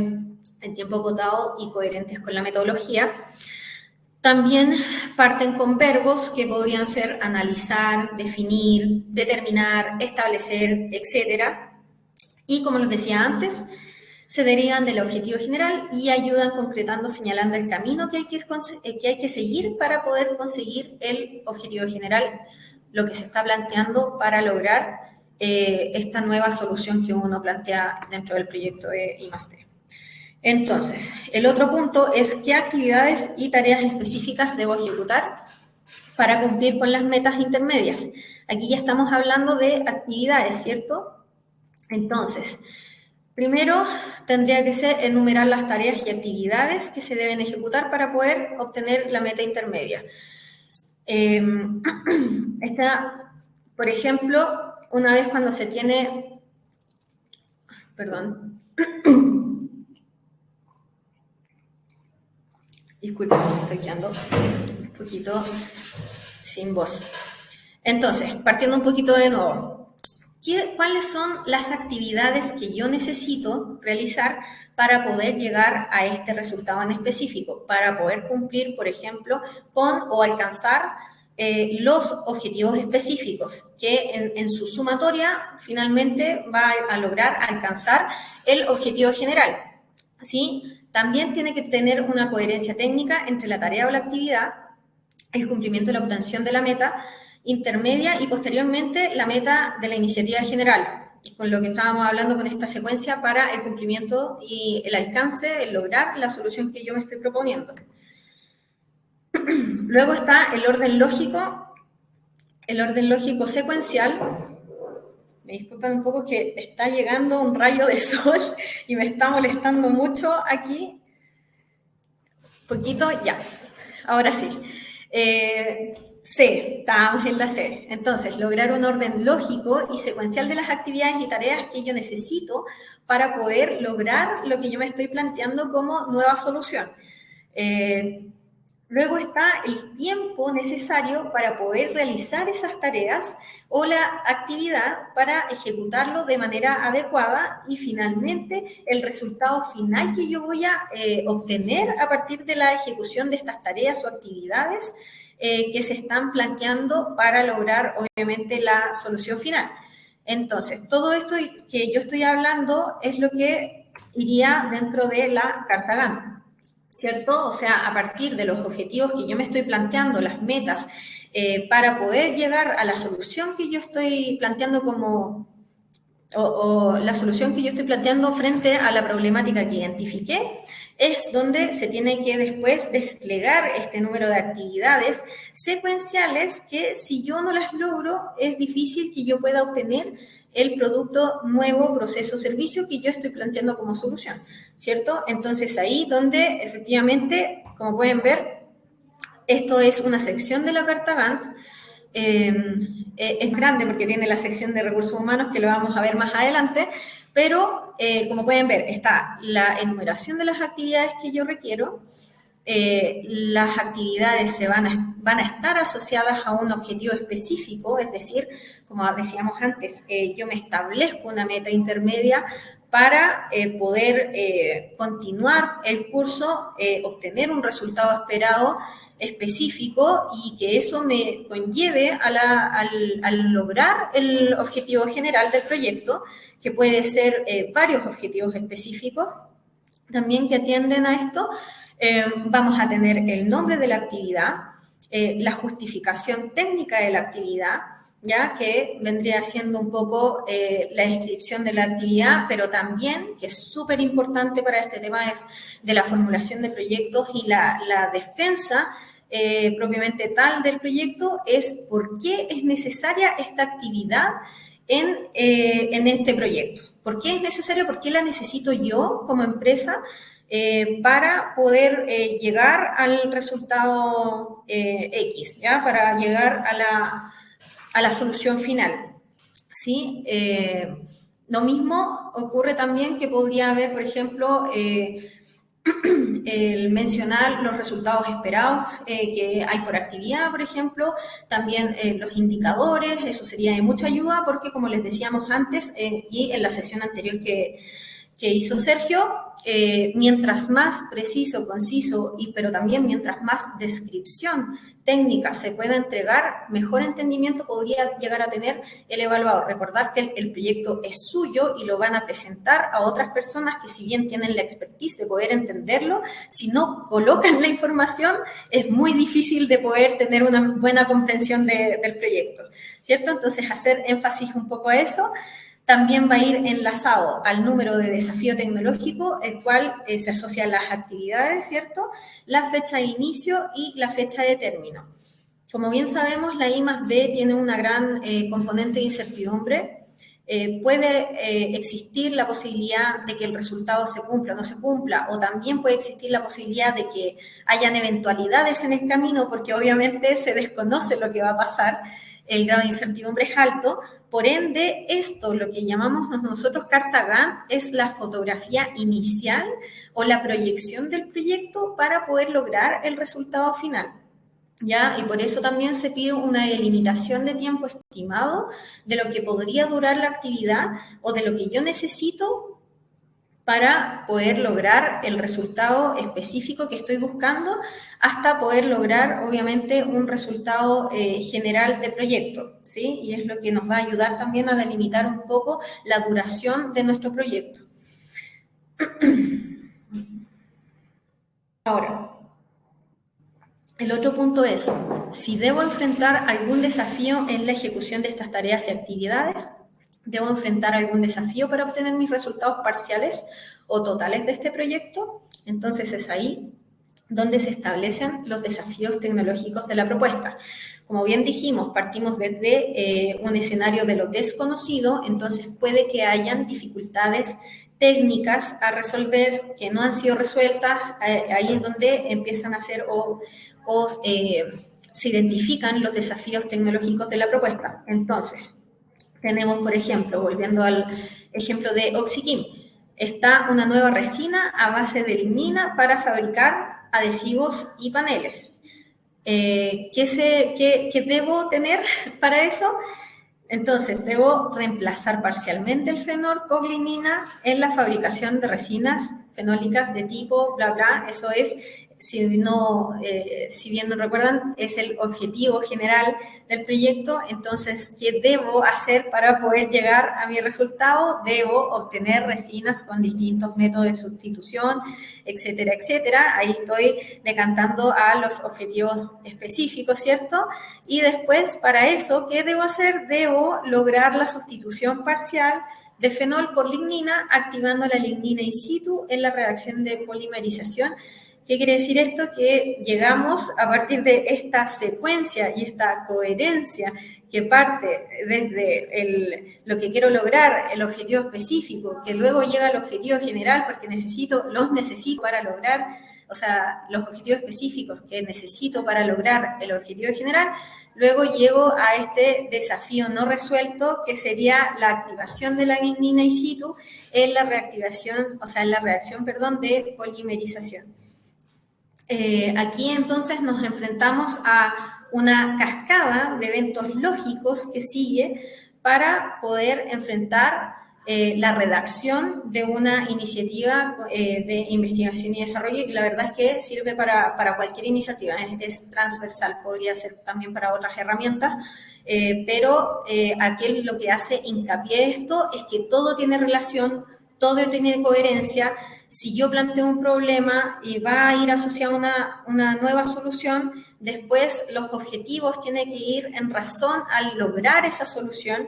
en tiempo acotado y coherentes con la metodología. También parten con verbos que podrían ser analizar, definir, determinar, establecer, etc. Y como les decía antes, se derivan del objetivo general y ayudan concretando, señalando el camino que hay que seguir para poder conseguir el objetivo general, lo que se está planteando para lograr esta nueva solución que uno plantea dentro del proyecto de I+D. Entonces, el otro punto es qué actividades y tareas específicas debo ejecutar para cumplir con las metas intermedias. Aquí ya estamos hablando de actividades, ¿cierto? Entonces, primero tendría que ser enumerar las tareas y actividades que se deben ejecutar para poder obtener la meta intermedia. Por ejemplo, una vez cuando se tiene... Perdón. Disculpen, me estoy quedando un poquito sin voz. Entonces, partiendo un poquito de nuevo, ¿cuáles son las actividades que yo necesito realizar para poder llegar a este resultado en específico? Para poder cumplir, por ejemplo, con o alcanzar los objetivos específicos, que en su sumatoria finalmente va a lograr alcanzar el objetivo general, ¿sí? También tiene que tener una coherencia técnica entre la tarea o la actividad, el cumplimiento de la obtención de la meta intermedia y posteriormente la meta de la iniciativa general, con lo que estábamos hablando con esta secuencia para el cumplimiento y el alcance, el lograr la solución que yo me estoy proponiendo. Luego está el orden lógico secuencial. Me disculpan un poco que está llegando un rayo de sol y me está molestando mucho aquí. Poquito, ya. Ahora sí. C, estábamos en la C. Entonces, lograr un orden lógico y secuencial de las actividades y tareas que yo necesito para poder lograr lo que yo me estoy planteando como nueva solución. Luego está el tiempo necesario para poder realizar esas tareas o la actividad para ejecutarlo de manera adecuada y finalmente el resultado final que yo voy a obtener a partir de la ejecución de estas tareas o actividades que se están planteando para lograr obviamente la solución final. Entonces, todo esto que yo estoy hablando es lo que iría dentro de la carta Gantt, ¿cierto? O sea, a partir de los objetivos que yo me estoy planteando, las metas, para poder llegar a la solución que yo estoy planteando o la solución que yo estoy planteando frente a la problemática que identifiqué, es donde se tiene que después desplegar este número de actividades secuenciales que si yo no las logro, es difícil que yo pueda obtener el producto nuevo, proceso, servicio que yo estoy planteando como solución, ¿cierto? Entonces ahí donde efectivamente, como pueden ver, esto es una sección de la carta Gantt. Es grande porque tiene la sección de recursos humanos que lo vamos a ver más adelante, pero como pueden ver, está la enumeración de las actividades que yo requiero. Las actividades van a estar asociadas a un objetivo específico, es decir, como decíamos antes, yo me establezco una meta intermedia para poder continuar el curso, obtener un resultado esperado específico y que eso me conlleve al lograr el objetivo general del proyecto, que puede ser varios objetivos específicos también que atienden a esto. Vamos a tener el nombre de la actividad, la justificación técnica de la actividad, ya que vendría siendo un poco la descripción de la actividad, pero también, que es súper importante para este tema de la formulación de proyectos y la defensa propiamente tal del proyecto, es por qué es necesaria esta actividad en este proyecto. ¿Por qué es necesario? ¿Por qué la necesito yo como empresa? Para poder llegar al resultado X, ¿ya? Para llegar a la solución final, ¿sí? Lo mismo ocurre también que podría haber, por ejemplo, el mencionar los resultados esperados que hay por actividad, por ejemplo, también los indicadores, eso sería de mucha ayuda porque, como les decíamos antes y en la sesión anterior que hizo Sergio, mientras más preciso, conciso, pero también mientras más descripción técnica se pueda entregar, mejor entendimiento podría llegar a tener el evaluador. Recordar que el proyecto es suyo y lo van a presentar a otras personas que, si bien tienen la expertise de poder entenderlo, si no colocan la información, es muy difícil de poder tener una buena comprensión del proyecto, ¿cierto? Entonces, hacer énfasis un poco a eso. También va a ir enlazado al número de desafío tecnológico, el cual se asocia a las actividades, ¿cierto? La fecha de inicio y la fecha de término. Como bien sabemos, la I+D tiene una gran componente de incertidumbre. Puede existir la posibilidad de que el resultado se cumpla o no se cumpla, o también puede existir la posibilidad de que hayan eventualidades en el camino, porque obviamente se desconoce lo que va a pasar. El grado de incertidumbre es alto, por ende, esto, lo que llamamos nosotros carta Gantt, es la fotografía inicial o la proyección del proyecto para poder lograr el resultado final, ¿ya? Y por eso también se pide una delimitación de tiempo estimado de lo que podría durar la actividad o de lo que yo necesito para poder lograr el resultado específico que estoy buscando, hasta poder lograr, obviamente, un resultado general de proyecto, ¿sí? Y es lo que nos va a ayudar también a delimitar un poco la duración de nuestro proyecto. Ahora, el otro punto es, si debo enfrentar algún desafío en la ejecución de estas tareas y actividades, ¿debo enfrentar algún desafío para obtener mis resultados parciales o totales de este proyecto? Entonces es ahí donde se establecen los desafíos tecnológicos de la propuesta. Como bien dijimos, partimos desde un escenario de lo desconocido, entonces puede que hayan dificultades técnicas a resolver que no han sido resueltas. Ahí es donde empiezan a ser se identifican los desafíos tecnológicos de la propuesta. Entonces, tenemos, por ejemplo, volviendo al ejemplo de OxyChem, está una nueva resina a base de lignina para fabricar adhesivos y paneles. ¿Qué debo tener para eso? Entonces, debo reemplazar parcialmente el fenol con lignina en la fabricación de resinas fenólicas de tipo bla, bla. Eso es, si bien no recuerdan, es el objetivo general del proyecto. Entonces, ¿qué debo hacer para poder llegar a mi resultado? Debo obtener resinas con distintos métodos de sustitución, etcétera, etcétera. Ahí estoy decantando a los objetivos específicos, ¿cierto? Y después, para eso, ¿qué debo hacer? Debo lograr la sustitución parcial de fenol por lignina, activando la lignina in situ en la reacción de polimerización. ¿Qué quiere decir esto? Que llegamos a partir de esta secuencia y esta coherencia que parte desde lo que quiero lograr, el objetivo específico, que luego llega al objetivo general, porque los necesito para lograr, o sea, los objetivos específicos que necesito para lograr el objetivo general. Luego llego a este desafío no resuelto, que sería la activación de la lignina in situ en la reactivación, o sea, en la reacción, perdón, de polimerización. Aquí entonces nos enfrentamos a una cascada de eventos lógicos que sigue para poder enfrentar la redacción de una iniciativa de investigación y desarrollo, y la verdad es que sirve para cualquier iniciativa, es transversal, podría ser también para otras herramientas, pero aquí lo que hace hincapié esto es que todo tiene relación, todo tiene coherencia. Si yo planteo un problema y va a ir asociado a una nueva solución, después los objetivos tienen que ir en razón al lograr esa solución,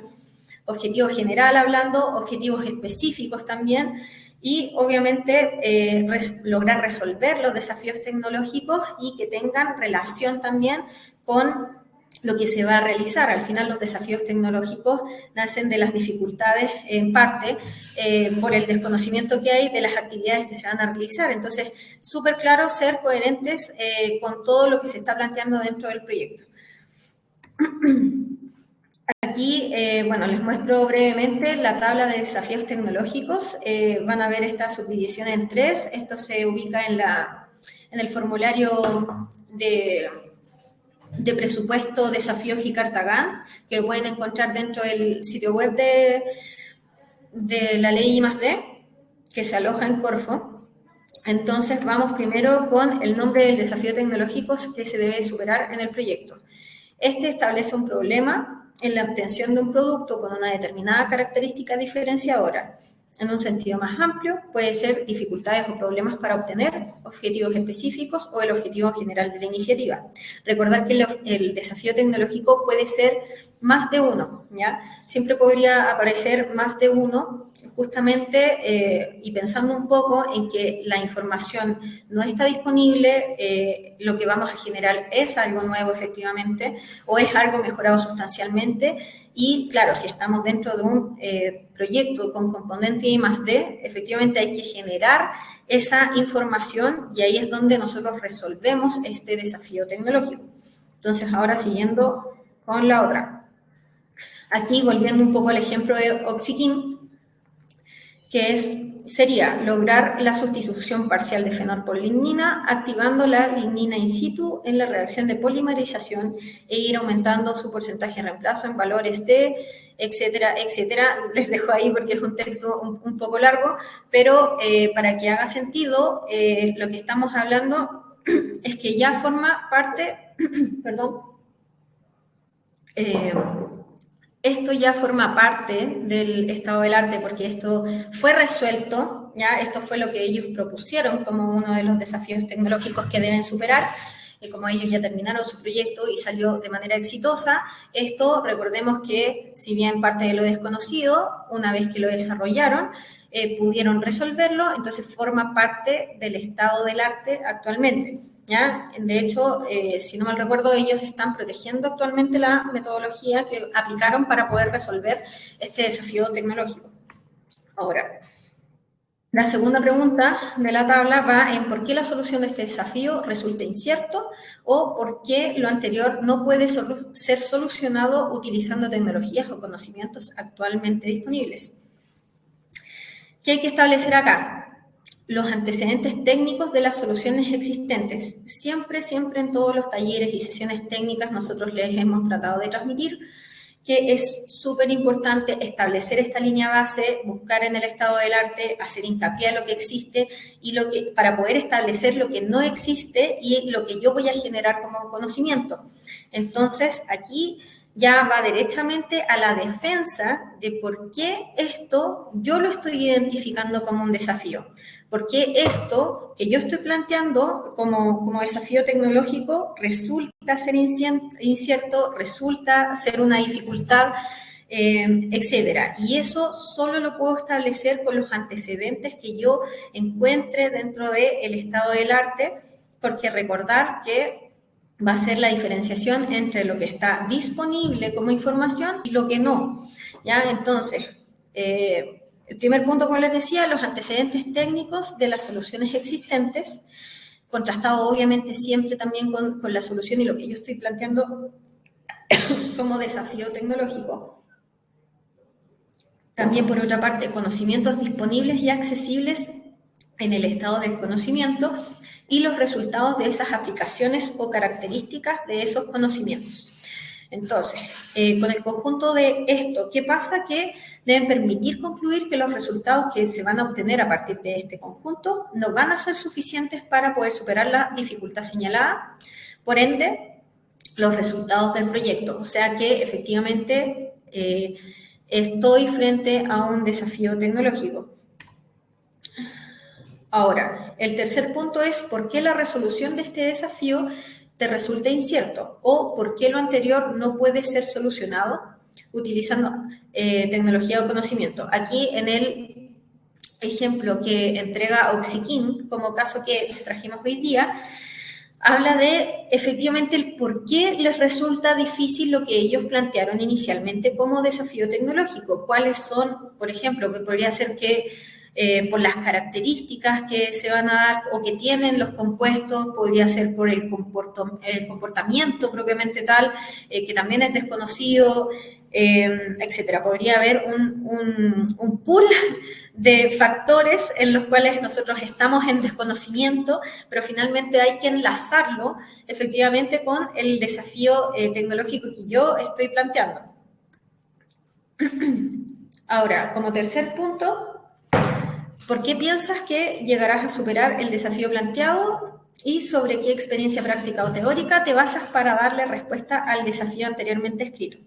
objetivo general hablando, objetivos específicos también, y obviamente lograr resolver los desafíos tecnológicos y que tengan relación también con lo que se va a realizar. Al final los desafíos tecnológicos nacen de las dificultades en parte por el desconocimiento que hay de las actividades que se van a realizar. Entonces, súper claro ser coherentes con todo lo que se está planteando dentro del proyecto. Aquí, bueno, les muestro brevemente la tabla de desafíos tecnológicos. Van a ver esta subdivisión en 3. Esto se ubica en el formulario de presupuesto, desafíos y carta Gantt, que lo pueden encontrar dentro del sitio web de la ley I+D, que se aloja en Corfo. Entonces, vamos primero con el nombre del desafío tecnológico que se debe superar en el proyecto. Este establece un problema en la obtención de un producto con una determinada característica diferenciadora. En un sentido más amplio, puede ser dificultades o problemas para obtener objetivos específicos o el objetivo general de la iniciativa. Recordar que el desafío tecnológico puede ser más de uno, ¿ya? Siempre podría aparecer más de uno, justamente, y pensando un poco en que la información no está disponible, lo que vamos a generar es algo nuevo efectivamente, o es algo mejorado sustancialmente, y claro, si estamos dentro de un proyecto con componente I+D, efectivamente hay que generar esa información y ahí es donde nosotros resolvemos este desafío tecnológico. Entonces, ahora siguiendo con la otra. Aquí, volviendo un poco al ejemplo de OxyChem, que sería lograr la sustitución parcial de fenol por lignina, activando la lignina in situ en la reacción de polimerización e ir aumentando su porcentaje de reemplazo en valores de, etcétera, etcétera. Les dejo ahí porque es un texto un poco largo, pero para que haga sentido, lo que estamos hablando es que ya forma parte, perdón, esto ya forma parte del estado del arte porque esto fue resuelto, ¿ya? Esto fue lo que ellos propusieron como uno de los desafíos tecnológicos que deben superar, y como ellos ya terminaron su proyecto y salió de manera exitosa, esto recordemos que si bien parte de lo desconocido, una vez que lo desarrollaron, pudieron resolverlo, entonces forma parte del estado del arte actualmente. ¿Ya? De hecho, si no mal recuerdo, ellos están protegiendo actualmente la metodología que aplicaron para poder resolver este desafío tecnológico. Ahora, la segunda pregunta de la tabla va en por qué la solución de este desafío resulta incierto o por qué lo anterior no puede ser solucionado utilizando tecnologías o conocimientos actualmente disponibles. ¿Qué hay que establecer acá? Los antecedentes técnicos de las soluciones existentes. Siempre en todos los talleres y sesiones técnicas nosotros les hemos tratado de transmitir que es súper importante establecer esta línea base, buscar en el estado del arte, hacer hincapié a lo que existe y para poder establecer lo que no existe y lo que yo voy a generar como conocimiento. Entonces, aquí ya va derechamente a la defensa de por qué esto yo lo estoy identificando como un desafío. ¿Por qué esto que yo estoy planteando como desafío tecnológico resulta ser incierto, resulta ser una dificultad etcétera. Y eso solo lo puedo establecer con los antecedentes que yo encuentre dentro del estado del arte, porque recordar que va a ser la diferenciación entre lo que está disponible como información y lo que no, ¿ya? Entonces, el primer punto, como les decía, los antecedentes técnicos de las soluciones existentes, contrastado obviamente siempre también con la solución y lo que yo estoy planteando como desafío tecnológico. También, por otra parte, conocimientos disponibles y accesibles en el estado del conocimiento y los resultados de esas aplicaciones o características de esos conocimientos. Entonces, con el conjunto de esto, ¿qué pasa? Que deben permitir concluir que los resultados que se van a obtener a partir de este conjunto no van a ser suficientes para poder superar la dificultad señalada. Por ende, los resultados del proyecto. O sea que efectivamente estoy frente a un desafío tecnológico. Ahora, el tercer punto es ¿por qué la resolución de este desafío te resulta incierto? ¿O por qué lo anterior no puede ser solucionado utilizando tecnología o conocimiento? Aquí en el ejemplo que entrega Oxiquín, como caso que trajimos hoy día, habla de efectivamente el por qué les resulta difícil lo que ellos plantearon inicialmente como desafío tecnológico. ¿Cuáles son, por ejemplo, que podría ser que por las características que se van a dar o que tienen los compuestos, podría ser por el comportamiento propiamente tal, que también es desconocido, etcétera. Podría haber un pool de factores en los cuales nosotros estamos en desconocimiento, pero finalmente hay que enlazarlo efectivamente con el desafío tecnológico que yo estoy planteando. Ahora, como tercer punto, ¿por qué piensas que llegarás a superar el desafío planteado? ¿Y sobre qué experiencia práctica o teórica te basas para darle respuesta al desafío anteriormente escrito?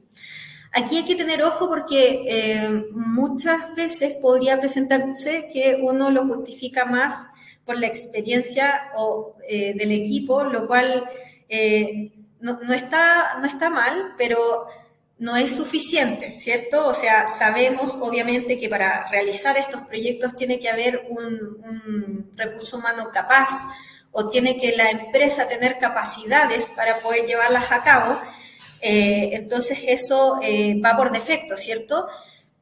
Aquí hay que tener ojo porque muchas veces podría presentarse que uno lo justifica más por la experiencia del equipo, lo cual no está mal, pero no es suficiente, ¿cierto? O sea, sabemos obviamente que para realizar estos proyectos tiene que haber un recurso humano capaz o tiene que la empresa tener capacidades para poder llevarlas a cabo. Entonces eso va por defecto, ¿cierto?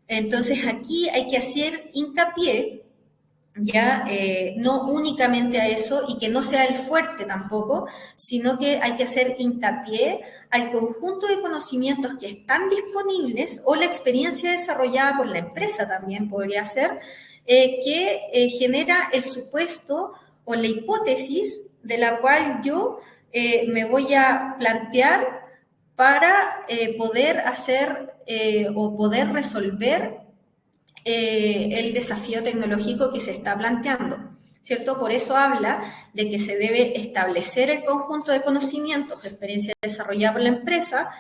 Entonces aquí hay que hacer hincapié, ya no únicamente a eso y que no sea el fuerte tampoco, sino que hay que hacer hincapié al conjunto de conocimientos que están disponibles o la experiencia desarrollada por la empresa también podría ser, que genera el supuesto o la hipótesis de la cual yo me voy a plantear para poder hacer o poder resolver el desafío tecnológico que se está planteando, ¿cierto? Por eso habla de que se debe establecer el conjunto de conocimientos, experiencia desarrollada por la empresa,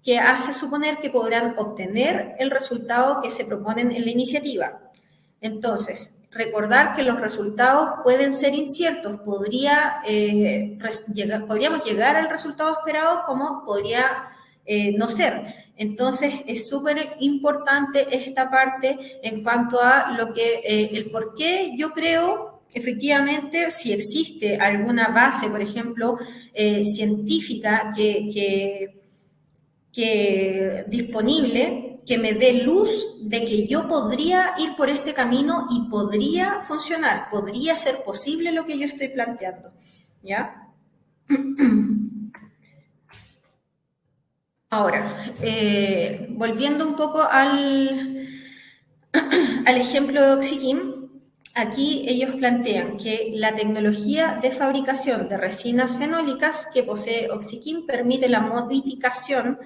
que hace suponer que podrán obtener el resultado que se proponen en la iniciativa. Entonces, recordar que los resultados pueden ser inciertos, podríamos llegar al resultado esperado como podría no ser. Entonces, es súper importante esta parte en cuanto a lo que, el por qué yo creo, efectivamente, si existe alguna base, por ejemplo, científica que disponible, que me dé luz de que yo podría ir por este camino y podría funcionar, podría ser posible lo que yo estoy planteando, ¿ya? Ahora, volviendo un poco al ejemplo de Oxiquín, aquí ellos plantean que la tecnología de fabricación de resinas fenólicas que posee Oxiquín permite la modificación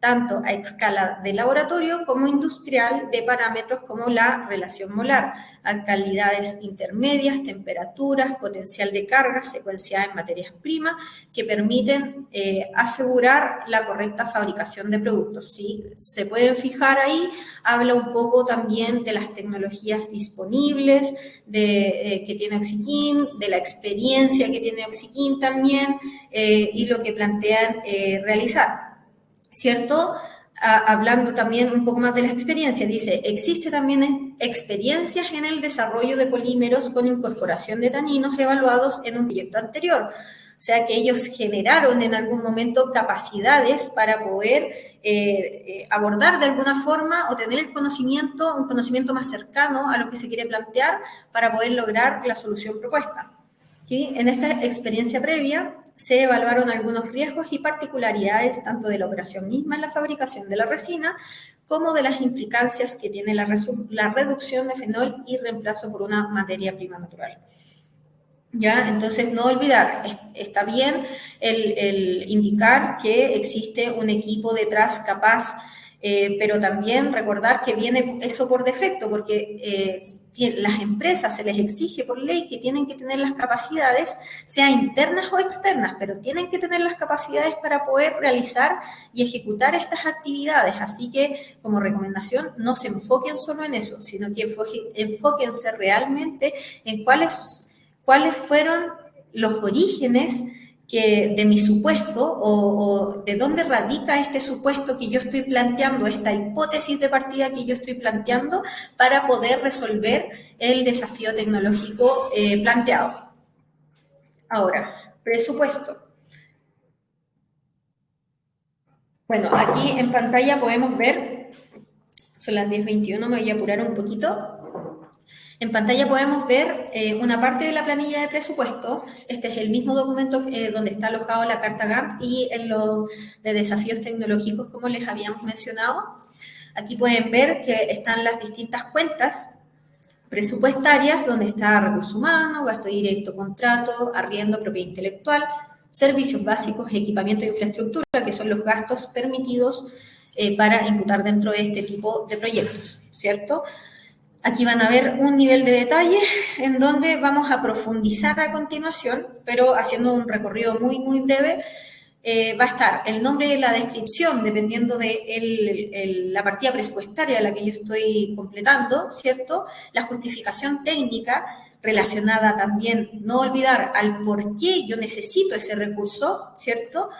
tanto a escala de laboratorio como industrial de parámetros como la relación molar, alcalidades intermedias, temperaturas, potencial de carga secuenciada en materias primas que permiten asegurar la correcta fabricación de productos. Si se pueden fijar ahí, habla un poco también de las tecnologías disponibles que tiene Oxiquín, de la experiencia que tiene Oxiquín también y lo que plantean realizar. ¿Cierto? hablando también un poco más de las experiencias, dice, existe también experiencias en el desarrollo de polímeros con incorporación de taninos evaluados en un proyecto anterior. O sea, que ellos generaron en algún momento capacidades para poder abordar de alguna forma o tener el conocimiento, un conocimiento más cercano a lo que se quiere plantear para poder lograr la solución propuesta. ¿Sí? En esta experiencia previa se evaluaron algunos riesgos y particularidades tanto de la operación misma en la fabricación de la resina como de las implicancias que tiene la reducción de fenol y reemplazo por una materia prima natural. ¿Ya? Entonces, no olvidar, está bien el indicar que existe un equipo detrás capaz, pero también recordar que viene eso por defecto, porque las empresas se les exige por ley que tienen que tener las capacidades, sea internas o externas, pero tienen que tener las capacidades para poder realizar y ejecutar estas actividades. Así que, como recomendación, no se enfoquen solo en eso, sino que enfóquense realmente en cuáles fueron los orígenes de mi supuesto o de dónde radica este supuesto que yo estoy planteando, esta hipótesis de partida que yo estoy planteando para poder resolver el desafío tecnológico planteado. Ahora, presupuesto. Bueno, aquí en pantalla podemos ver, son las 10:21, me voy a apurar un poquito. En pantalla podemos ver una parte de la planilla de presupuesto. Este es el mismo documento donde está alojado la carta Gantt y en lo de desafíos tecnológicos, como les habíamos mencionado. Aquí pueden ver que están las distintas cuentas presupuestarias, donde está recursos humanos, gasto directo, contrato, arriendo, propiedad intelectual, servicios básicos, equipamiento e infraestructura, que son los gastos permitidos para imputar dentro de este tipo de proyectos, ¿cierto? Aquí van a ver un nivel de detalle en donde vamos a profundizar a continuación, pero haciendo un recorrido muy, muy breve. Va a estar el nombre de la descripción, dependiendo de la partida presupuestaria a la que yo estoy completando, ¿cierto? La justificación técnica relacionada también, no olvidar al por qué yo necesito ese recurso, ¿cierto?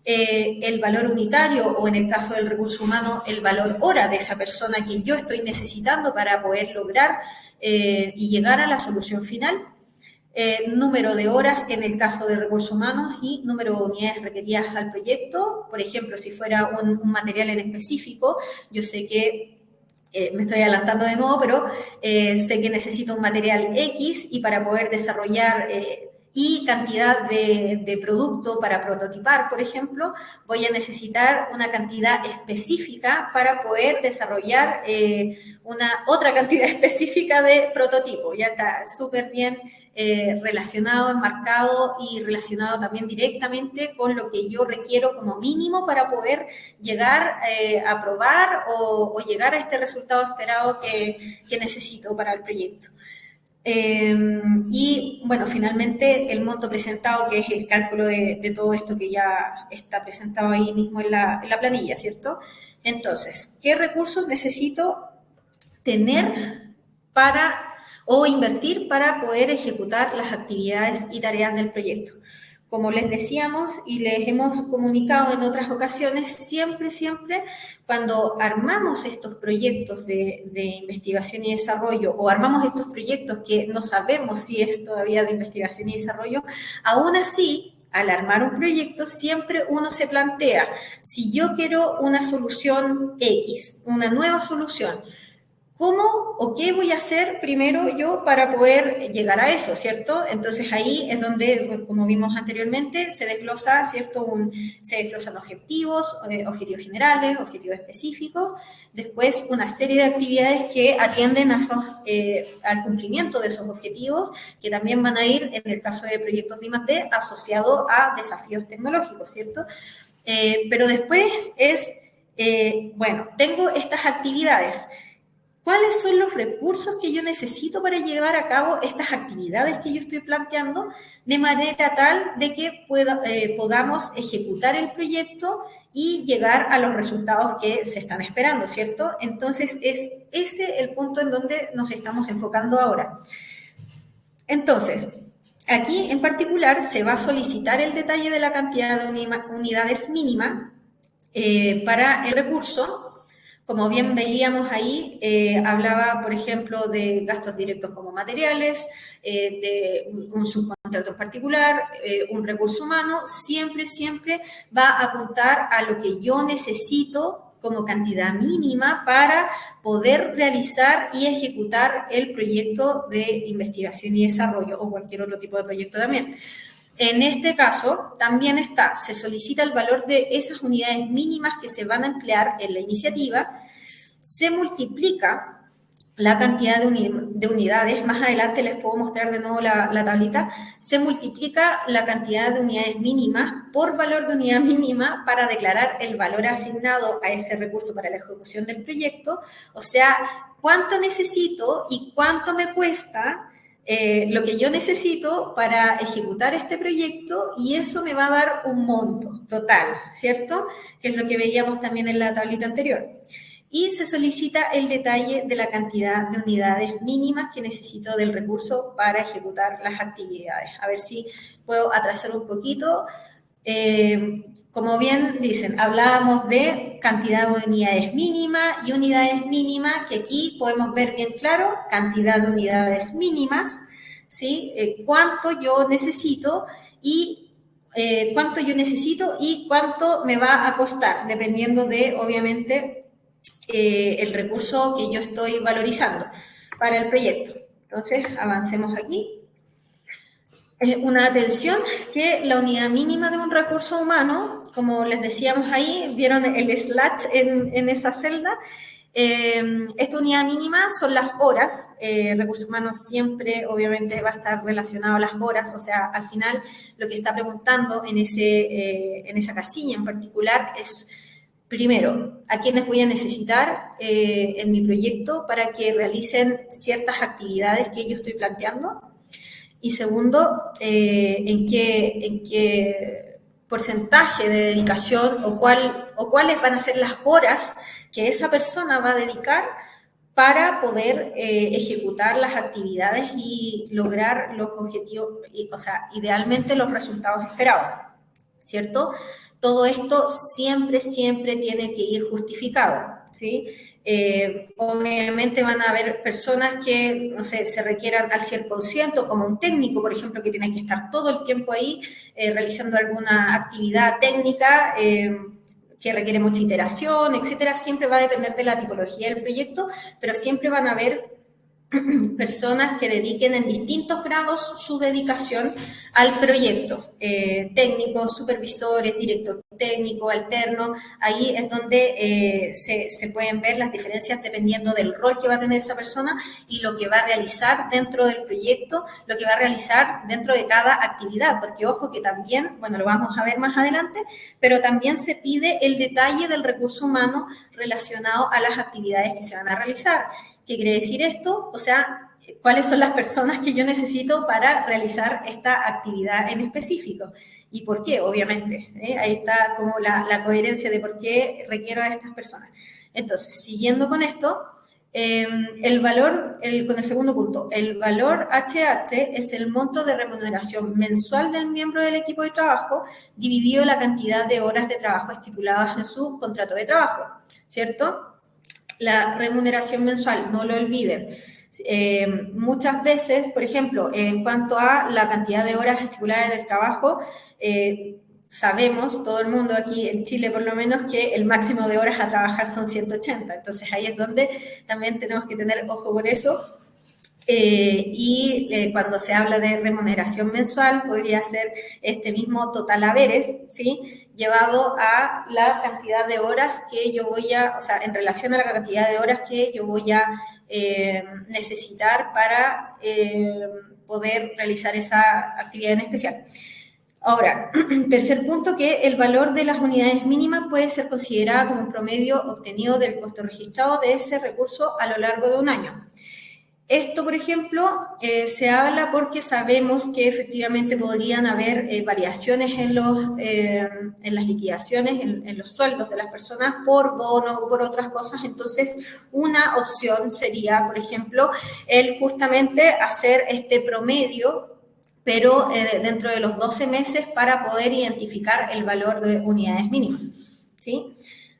El valor unitario o en el caso del recurso humano, el valor hora de esa persona que yo estoy necesitando para poder lograr y llegar a la solución final. Número de horas en el caso de recursos humanos y número de unidades requeridas al proyecto. Por ejemplo, si fuera un material en específico, yo sé que me estoy adelantando de nuevo, pero sé que necesito un material X y para poder desarrollar y cantidad de producto para prototipar, por ejemplo, voy a necesitar una cantidad específica para poder desarrollar otra cantidad específica de prototipo. Ya está súper bien relacionado, enmarcado y relacionado también directamente con lo que yo requiero como mínimo para poder llegar a probar o llegar a este resultado esperado que necesito para el proyecto. Y bueno, finalmente el monto presentado, que es el cálculo de todo esto que ya está presentado ahí mismo en la planilla, ¿cierto? Entonces, ¿qué recursos necesito tener para o invertir para poder ejecutar las actividades y tareas del proyecto? Como les decíamos y les hemos comunicado en otras ocasiones, siempre cuando armamos estos proyectos de investigación y desarrollo o armamos estos proyectos que no sabemos si es todavía de investigación y desarrollo, aún así, al armar un proyecto, siempre uno se plantea, si yo quiero una solución X, una nueva solución, ¿cómo o qué voy a hacer primero yo para poder llegar a eso, ¿cierto? Entonces ahí es donde, como vimos anteriormente, se desglosa, ¿cierto? Se desglosan objetivos, objetivos generales, objetivos específicos, después una serie de actividades que atienden al cumplimiento de esos objetivos, que también van a ir, en el caso de proyectos de I+D, asociado a desafíos tecnológicos, ¿cierto? Pero después bueno, tengo estas actividades. ¿Cuáles son los recursos que yo necesito para llevar a cabo estas actividades que yo estoy planteando de manera tal de que podamos ejecutar el proyecto y llegar a los resultados que se están esperando, ¿cierto? Entonces, es ese el punto en donde nos estamos enfocando ahora. Entonces, aquí en particular se va a solicitar el detalle de la cantidad de unidades mínima Para el recurso, como bien veíamos ahí, hablaba, por ejemplo, de gastos directos como materiales, de un subcontrato en particular, un recurso humano, siempre va a apuntar a lo que yo necesito como cantidad mínima para poder realizar y ejecutar el proyecto de investigación y desarrollo o cualquier otro tipo de proyecto también. En este caso, también se solicita el valor de esas unidades mínimas que se van a emplear en la iniciativa, se multiplica la cantidad de unidades, más adelante les puedo mostrar de nuevo la tablita, se multiplica la cantidad de unidades mínimas por valor de unidad mínima para declarar el valor asignado a ese recurso para la ejecución del proyecto, o sea, cuánto necesito y cuánto me cuesta lo que yo necesito para ejecutar este proyecto y eso me va a dar un monto total, ¿cierto? Que es lo que veíamos también en la tablita anterior. Y se solicita el detalle de la cantidad de unidades mínimas que necesito del recurso para ejecutar las actividades. A ver si puedo atrasar un poquito. Como bien dicen, hablábamos de cantidad de unidades mínimas y unidades mínimas, que aquí podemos ver bien claro, cantidad de unidades mínimas, ¿sí? Cuánto yo necesito y cuánto me va a costar, dependiendo de, obviamente, el recurso que yo estoy valorizando para el proyecto. Entonces, avancemos aquí. Una atención que la unidad mínima de un recurso humano, como les decíamos ahí, vieron el slash en esa celda, esta unidad mínima son las horas. Recursos humanos siempre, obviamente, va a estar relacionado a las horas, o sea, al final lo que está preguntando en esa casilla en particular es, primero, a quiénes voy a necesitar en mi proyecto para que realicen ciertas actividades que yo estoy planteando. Y segundo, en qué porcentaje de dedicación o cuáles van a ser las horas que esa persona va a dedicar para poder ejecutar las actividades y lograr los objetivos, o sea, idealmente los resultados esperados, ¿cierto? Todo esto siempre tiene que ir justificado, ¿sí? Obviamente van a haber personas que, no sé, se requieran al 100%, como un técnico, por ejemplo, que tiene que estar todo el tiempo ahí realizando alguna actividad técnica que requiere mucha iteración, etcétera. Siempre va a depender de la tipología del proyecto, pero siempre van a haber personas que dediquen en distintos grados su dedicación al proyecto, técnicos, supervisores, director técnico, alterno, ahí es donde se pueden ver las diferencias dependiendo del rol que va a tener esa persona y lo que va a realizar dentro del proyecto, lo que va a realizar dentro de cada actividad, porque ojo que también, bueno, lo vamos a ver más adelante, pero también se pide el detalle del recurso humano relacionado a las actividades que se van a realizar. ¿Qué quiere decir esto? O sea, ¿cuáles son las personas que yo necesito para realizar esta actividad en específico? ¿Y por qué? Obviamente. Ahí está como la coherencia de por qué requiero a estas personas. Entonces, siguiendo con esto, el valor, con el segundo punto, el valor HH es el monto de remuneración mensual del miembro del equipo de trabajo dividido la cantidad de horas de trabajo estipuladas en su contrato de trabajo, ¿cierto? La remuneración mensual, no lo olviden. Muchas veces, por ejemplo, en cuanto a la cantidad de horas estipuladas en el trabajo, sabemos, todo el mundo aquí en Chile por lo menos, que el máximo de horas a trabajar son 180. Entonces ahí es donde también tenemos que tener ojo con eso. Cuando se habla de remuneración mensual, podría ser este mismo total haberes, ¿sí? Llevado a la cantidad de horas que yo voy a, o sea, en relación a la cantidad de horas que yo voy a necesitar para poder realizar esa actividad en especial. Ahora, tercer punto, que el valor de las unidades mínimas puede ser considerado como un promedio obtenido del costo registrado de ese recurso a lo largo de un año. Esto, por ejemplo, se habla porque sabemos que efectivamente podrían haber variaciones en las liquidaciones, en los sueldos de las personas por bono o por otras cosas. Entonces, una opción sería, por ejemplo, el justamente hacer este promedio, pero dentro de los 12 meses para poder identificar el valor de unidades mínimas. ¿sí?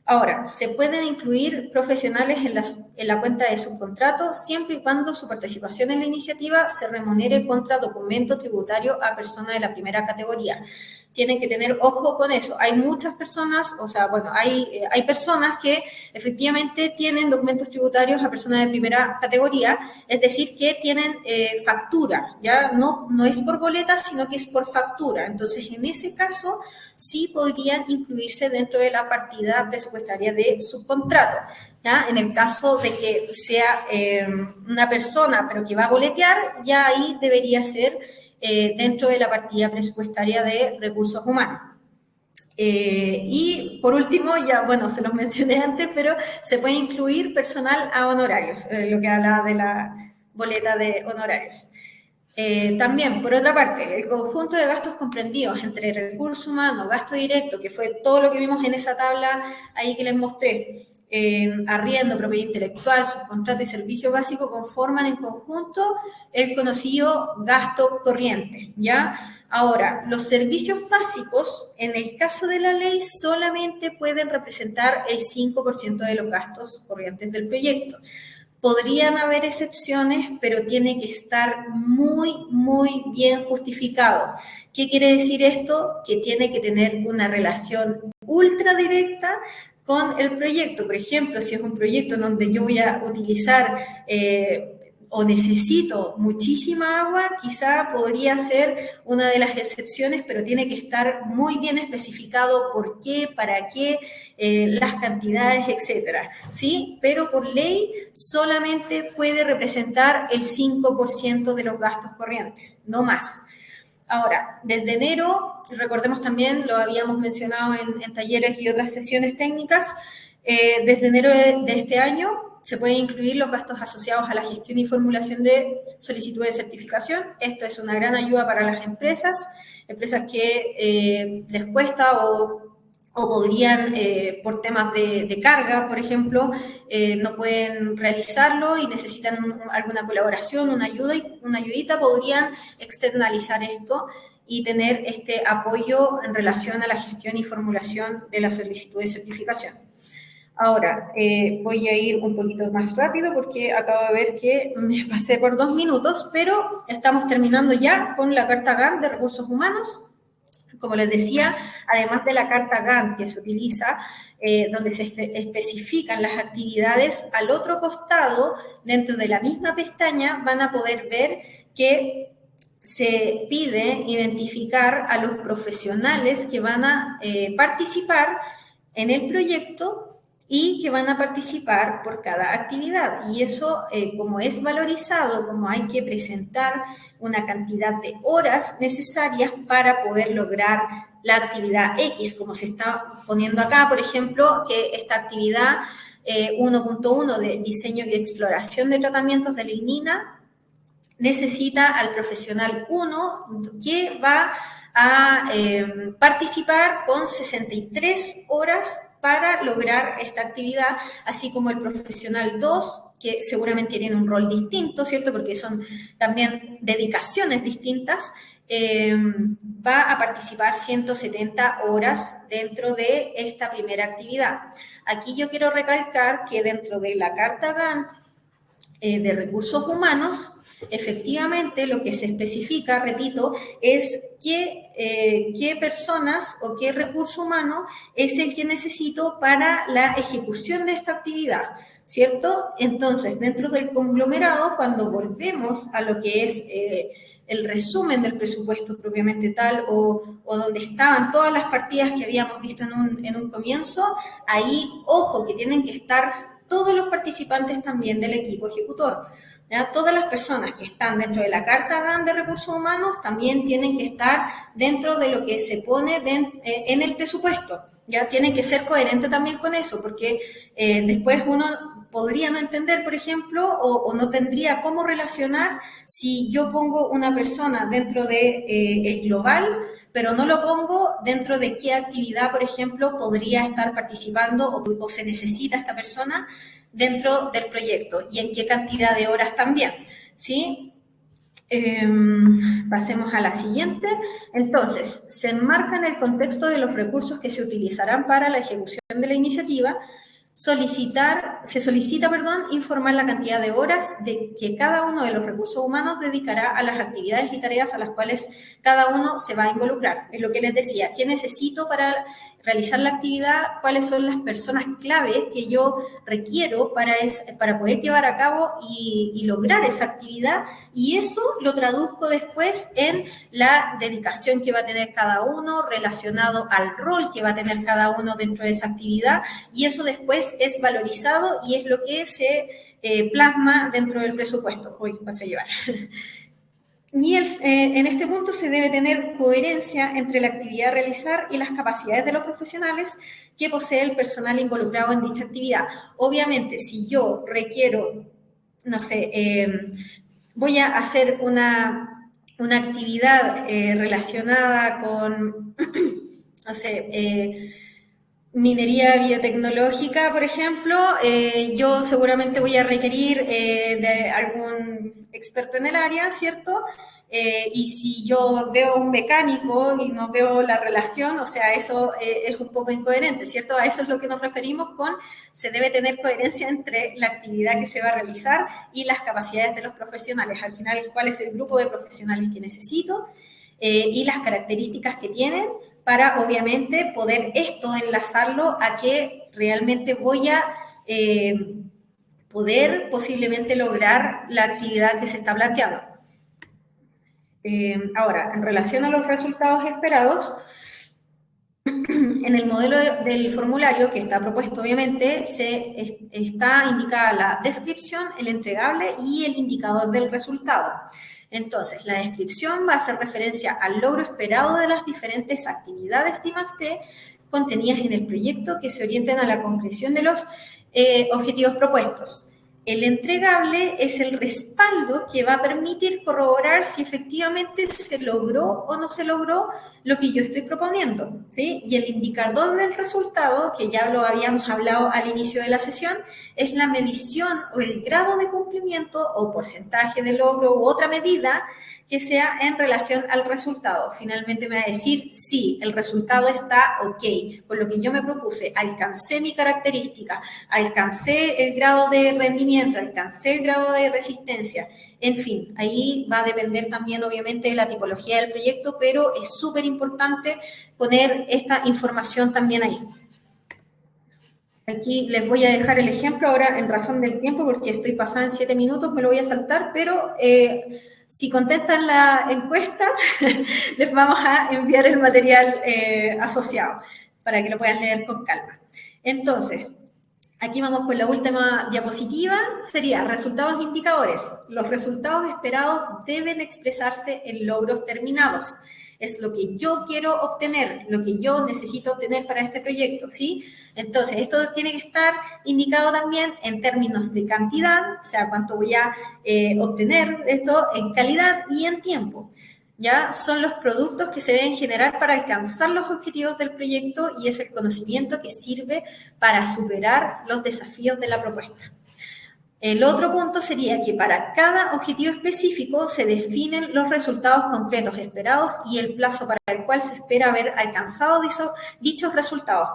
Ahora, se pueden incluir profesionales en la cuenta de subcontrato siempre y cuando su participación en la iniciativa se remunere contra documento tributario a persona de la primera categoría. Tienen que tener ojo con eso. Hay muchas personas, o sea, bueno, hay personas que efectivamente tienen documentos tributarios a personas de primera categoría, es decir, que tienen factura, ¿ya? No es por boleta, sino que es por factura. Entonces, en ese caso, sí podrían incluirse dentro de la partida presupuestaria de subcontrato, ¿ya? En el caso de que sea una persona, pero que va a boletear, ya ahí debería ser dentro de la partida presupuestaria de recursos humanos. Y por último, ya bueno, se los mencioné antes, pero se puede incluir personal a honorarios, lo que hablaba de la boleta de honorarios. También, por otra parte, el conjunto de gastos comprendidos entre recursos humanos, gasto directo, que fue todo lo que vimos en esa tabla ahí que les mostré, arriendo, propiedad intelectual, subcontrato y servicio básico, conforman en conjunto el conocido gasto corriente, ¿ya? Ahora, los servicios básicos, en el caso de la ley, solamente pueden representar el 5% de los gastos corrientes del proyecto. Podrían haber excepciones, pero tiene que estar muy, muy bien justificado. ¿Qué quiere decir esto? Que tiene que tener una relación ultra directa con el proyecto. Por ejemplo, si es un proyecto en donde yo voy a utilizar o necesito muchísima agua, quizá podría ser una de las excepciones, pero tiene que estar muy bien especificado por qué, para qué, las cantidades, etcétera, ¿sí? Pero por ley solamente puede representar el 5% de los gastos corrientes, no más. Ahora, desde enero, recordemos también, lo habíamos mencionado en talleres y otras sesiones técnicas, desde enero de este año se pueden incluir los gastos asociados a la gestión y formulación de solicitudes de certificación. Esto es una gran ayuda para las empresas que les cuesta o podrían, por temas de carga, por ejemplo, no pueden realizarlo y necesitan alguna colaboración, una ayudita, podrían externalizar esto y tener este apoyo en relación a la gestión y formulación de la solicitud de certificación. Ahora, voy a ir un poquito más rápido porque acabo de ver que me pasé por 2 minutos, pero estamos terminando ya con la Carta Gantt de Recursos Humanos. Como les decía, además de la Carta Gantt que se utiliza, donde se especifican las actividades, al otro costado, dentro de la misma pestaña, van a poder ver que se pide identificar a los profesionales que van a participar en el proyecto y que van a participar por cada actividad. Y eso, como es valorizado, como hay que presentar una cantidad de horas necesarias para poder lograr la actividad X, como se está poniendo acá, por ejemplo, que esta actividad 1.1 de diseño y exploración de tratamientos de lignina necesita al profesional 1 que va a participar con 63 horas para lograr esta actividad, así como el profesional 2, que seguramente tiene un rol distinto, ¿cierto? Porque son también dedicaciones distintas, va a participar 170 horas dentro de esta primera actividad. Aquí yo quiero recalcar que dentro de la Carta Gantt de Recursos Humanos, efectivamente lo que se especifica, repito, es qué personas o qué recurso humano es el que necesito para la ejecución de esta actividad, ¿cierto? Entonces, dentro del conglomerado, cuando volvemos a lo que es el resumen del presupuesto propiamente tal o donde estaban todas las partidas que habíamos visto en un comienzo, ahí, ojo, que tienen que estar todos los participantes también del equipo ejecutor. ¿Ya? Todas las personas que están dentro de la Carta Gantt de Recursos Humanos también tienen que estar dentro de lo que se pone en el presupuesto. Ya tienen que ser coherentes también con eso, porque después uno podría no entender, por ejemplo, o no tendría cómo relacionar si yo pongo una persona dentro de el global, pero no lo pongo dentro de qué actividad, por ejemplo, podría estar participando o se necesita esta persona dentro del proyecto y en qué cantidad de horas también, ¿sí? Pasemos a la siguiente. Entonces, se enmarca en el contexto de los recursos que se utilizarán para la ejecución de la iniciativa. Se solicita, informar la cantidad de horas de que cada uno de los recursos humanos dedicará a las actividades y tareas a las cuales cada uno se va a involucrar. Es lo que les decía, ¿qué necesito para realizar la actividad? ¿Cuáles son las personas clave que yo requiero para poder llevar a cabo y lograr esa actividad? Y eso lo traduzco después en la dedicación que va a tener cada uno relacionado al rol que va a tener cada uno dentro de esa actividad, y eso después es valorizado y es lo que se plasma dentro del presupuesto. Uy, vas a llevar. Y en este punto se debe tener coherencia entre la actividad a realizar y las capacidades de los profesionales que posee el personal involucrado en dicha actividad. Obviamente, si yo requiero, no sé, voy a hacer una actividad relacionada con, no sé, minería biotecnológica, por ejemplo, yo seguramente voy a requerir de algún experto en el área, ¿cierto? Y si yo veo un mecánico y no veo la relación, o sea, eso es un poco incoherente, ¿cierto? A eso es lo que nos referimos con se debe tener coherencia entre la actividad que se va a realizar y las capacidades de los profesionales. Al final, ¿cuál es el grupo de profesionales que necesito? Y las características que tienen para, obviamente, poder esto enlazarlo a que realmente voy a poder posiblemente lograr la actividad que se está planteando. Ahora, en relación a los resultados esperados, en el modelo del formulario que está propuesto, obviamente, está indicada la descripción, el entregable y el indicador del resultado. Entonces, la descripción va a hacer referencia al logro esperado de las diferentes actividades de I+D contenidas en el proyecto que se orienten a la concreción de los objetivos propuestos. El entregable es el respaldo que va a permitir corroborar si efectivamente se logró o no se logró lo que yo estoy proponiendo, ¿sí? Y el indicador del resultado, que ya lo habíamos hablado al inicio de la sesión, es la medición o el grado de cumplimiento o porcentaje de logro u otra medida que sea en relación al resultado. Finalmente me va a decir, sí, el resultado está ok, con lo que yo me propuse, alcancé mi característica, alcancé el grado de rendimiento, alcancé el grado de resistencia. En fin, ahí va a depender también, obviamente, de la tipología del proyecto, pero es súper importante poner esta información también ahí. Aquí les voy a dejar el ejemplo ahora en razón del tiempo, porque estoy pasada en 7 minutos, me lo voy a saltar, pero si contestan la encuesta, les vamos a enviar el material asociado para que lo puedan leer con calma. Entonces, aquí vamos con la última diapositiva, sería resultados indicadores. Los resultados esperados deben expresarse en logros terminados. Es lo que yo quiero obtener, lo que yo necesito obtener para este proyecto, ¿sí? Entonces, esto tiene que estar indicado también en términos de cantidad, o sea, cuánto voy a obtener esto en calidad y en tiempo. ¿Ya? Son los productos que se deben generar para alcanzar los objetivos del proyecto y es el conocimiento que sirve para superar los desafíos de la propuesta. El otro punto sería que para cada objetivo específico se definen los resultados concretos esperados y el plazo para el cual se espera haber alcanzado dichos resultados.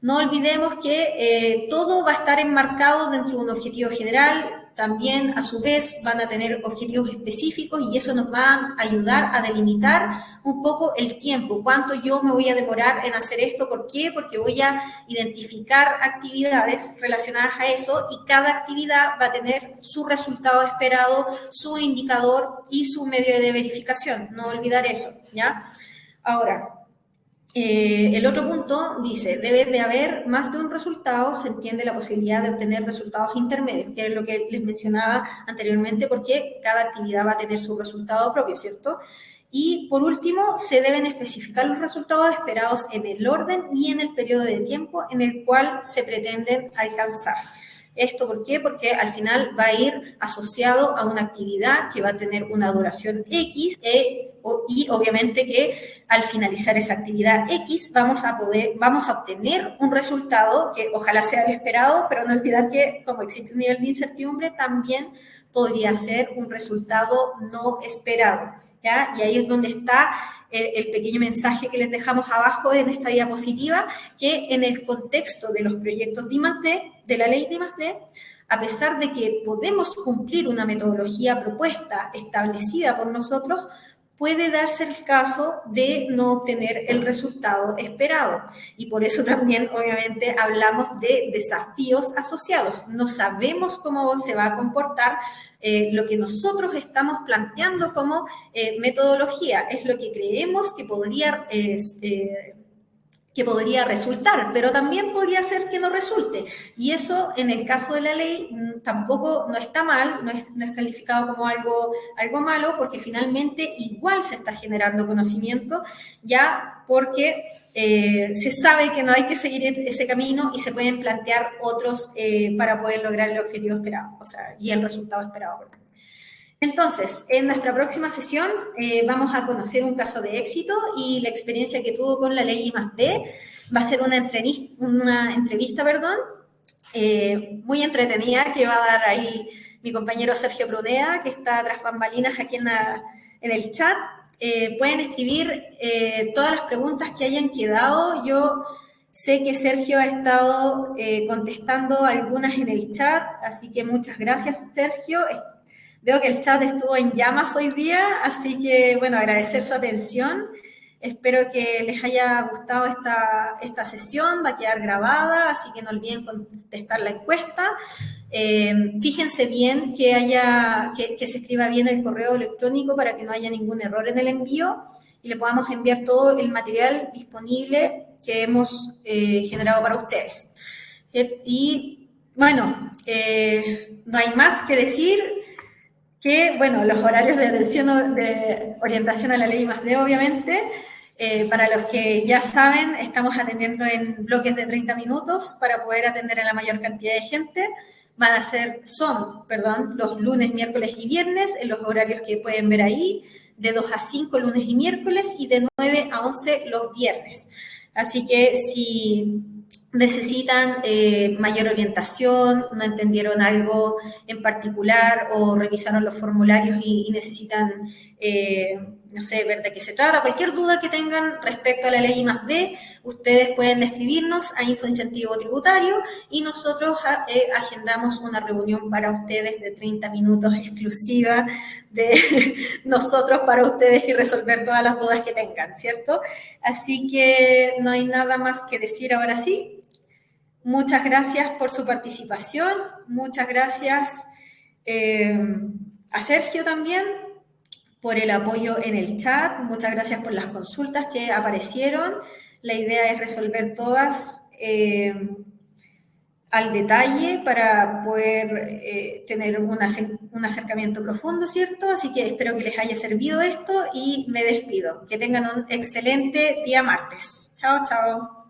No olvidemos que todo va a estar enmarcado dentro de un objetivo general. También, a su vez, van a tener objetivos específicos y eso nos va a ayudar a delimitar un poco el tiempo. ¿Cuánto yo me voy a demorar en hacer esto? ¿Por qué? Porque voy a identificar actividades relacionadas a eso y cada actividad va a tener su resultado esperado, su indicador y su medio de verificación. No olvidar eso, ¿ya? Ahora, el otro punto dice, debe de haber más de un resultado, se entiende la posibilidad de obtener resultados intermedios, que es lo que les mencionaba anteriormente, porque cada actividad va a tener su resultado propio, ¿cierto? Y por último, se deben especificar los resultados esperados en el orden y en el periodo de tiempo en el cual se pretenden alcanzar. ¿Esto por qué? Porque al final va a ir asociado a una actividad que va a tener una duración X y obviamente que al finalizar esa actividad X vamos a obtener un resultado que ojalá sea el esperado, pero no olvidar que como existe un nivel de incertidumbre, también podría ser un resultado no esperado, ¿ya? Y ahí es donde está el pequeño mensaje que les dejamos abajo en esta diapositiva, que en el contexto de los proyectos de I+D, de la ley de I+D, a pesar de que podemos cumplir una metodología propuesta establecida por nosotros, puede darse el caso de no obtener el resultado esperado. Y por eso también, obviamente, hablamos de desafíos asociados. No sabemos cómo se va a comportar lo que nosotros estamos planteando como metodología. Es lo que creemos que podría resultar, pero también podría ser que no resulte. Y eso, en el caso de la ley, tampoco no está mal, no es calificado como algo malo, porque finalmente igual se está generando conocimiento, ya porque se sabe que no hay que seguir ese camino y se pueden plantear otros para poder lograr el objetivo esperado, o sea, y el resultado esperado. Entonces, en nuestra próxima sesión vamos a conocer un caso de éxito y la experiencia que tuvo con la ley I+D. Va a ser una entrevista, muy entretenida que va a dar ahí mi compañero Sergio Pruneda, que está tras bambalinas aquí en el chat. Pueden escribir todas las preguntas que hayan quedado. Yo sé que Sergio ha estado contestando algunas en el chat, así que muchas gracias, Sergio. Veo que el chat estuvo en llamas hoy día, así que, bueno, agradecer su atención. Espero que les haya gustado esta sesión, va a quedar grabada, así que no olviden contestar la encuesta. Fíjense bien que se escriba bien el correo electrónico para que no haya ningún error en el envío y le podamos enviar todo el material disponible que hemos generado para ustedes. Y, bueno, no hay más que decir. Que, bueno, los horarios de atención de orientación a la ley I+D, obviamente, para los que ya saben, estamos atendiendo en bloques de 30 minutos para poder atender a la mayor cantidad de gente. Son los lunes, miércoles y viernes, en los horarios que pueden ver ahí, de 2 a 5 lunes y miércoles y de 9 a 11 los viernes. Así que si necesitan mayor orientación, no entendieron algo en particular o revisaron los formularios y necesitan, no sé, ver de qué se trata, cualquier duda que tengan respecto a la ley I+D, ustedes pueden escribirnos a Infoincentivo Tributario y nosotros agendamos una reunión para ustedes de 30 minutos exclusiva de nosotros para ustedes y resolver todas las dudas que tengan, ¿cierto? Así que no hay nada más que decir ahora sí. Muchas gracias por su participación, muchas gracias a Sergio también por el apoyo en el chat, muchas gracias por las consultas que aparecieron. La idea es resolver todas al detalle para poder tener un acercamiento profundo, ¿cierto? Así que espero que les haya servido esto y me despido. Que tengan un excelente día martes. Chao, chao.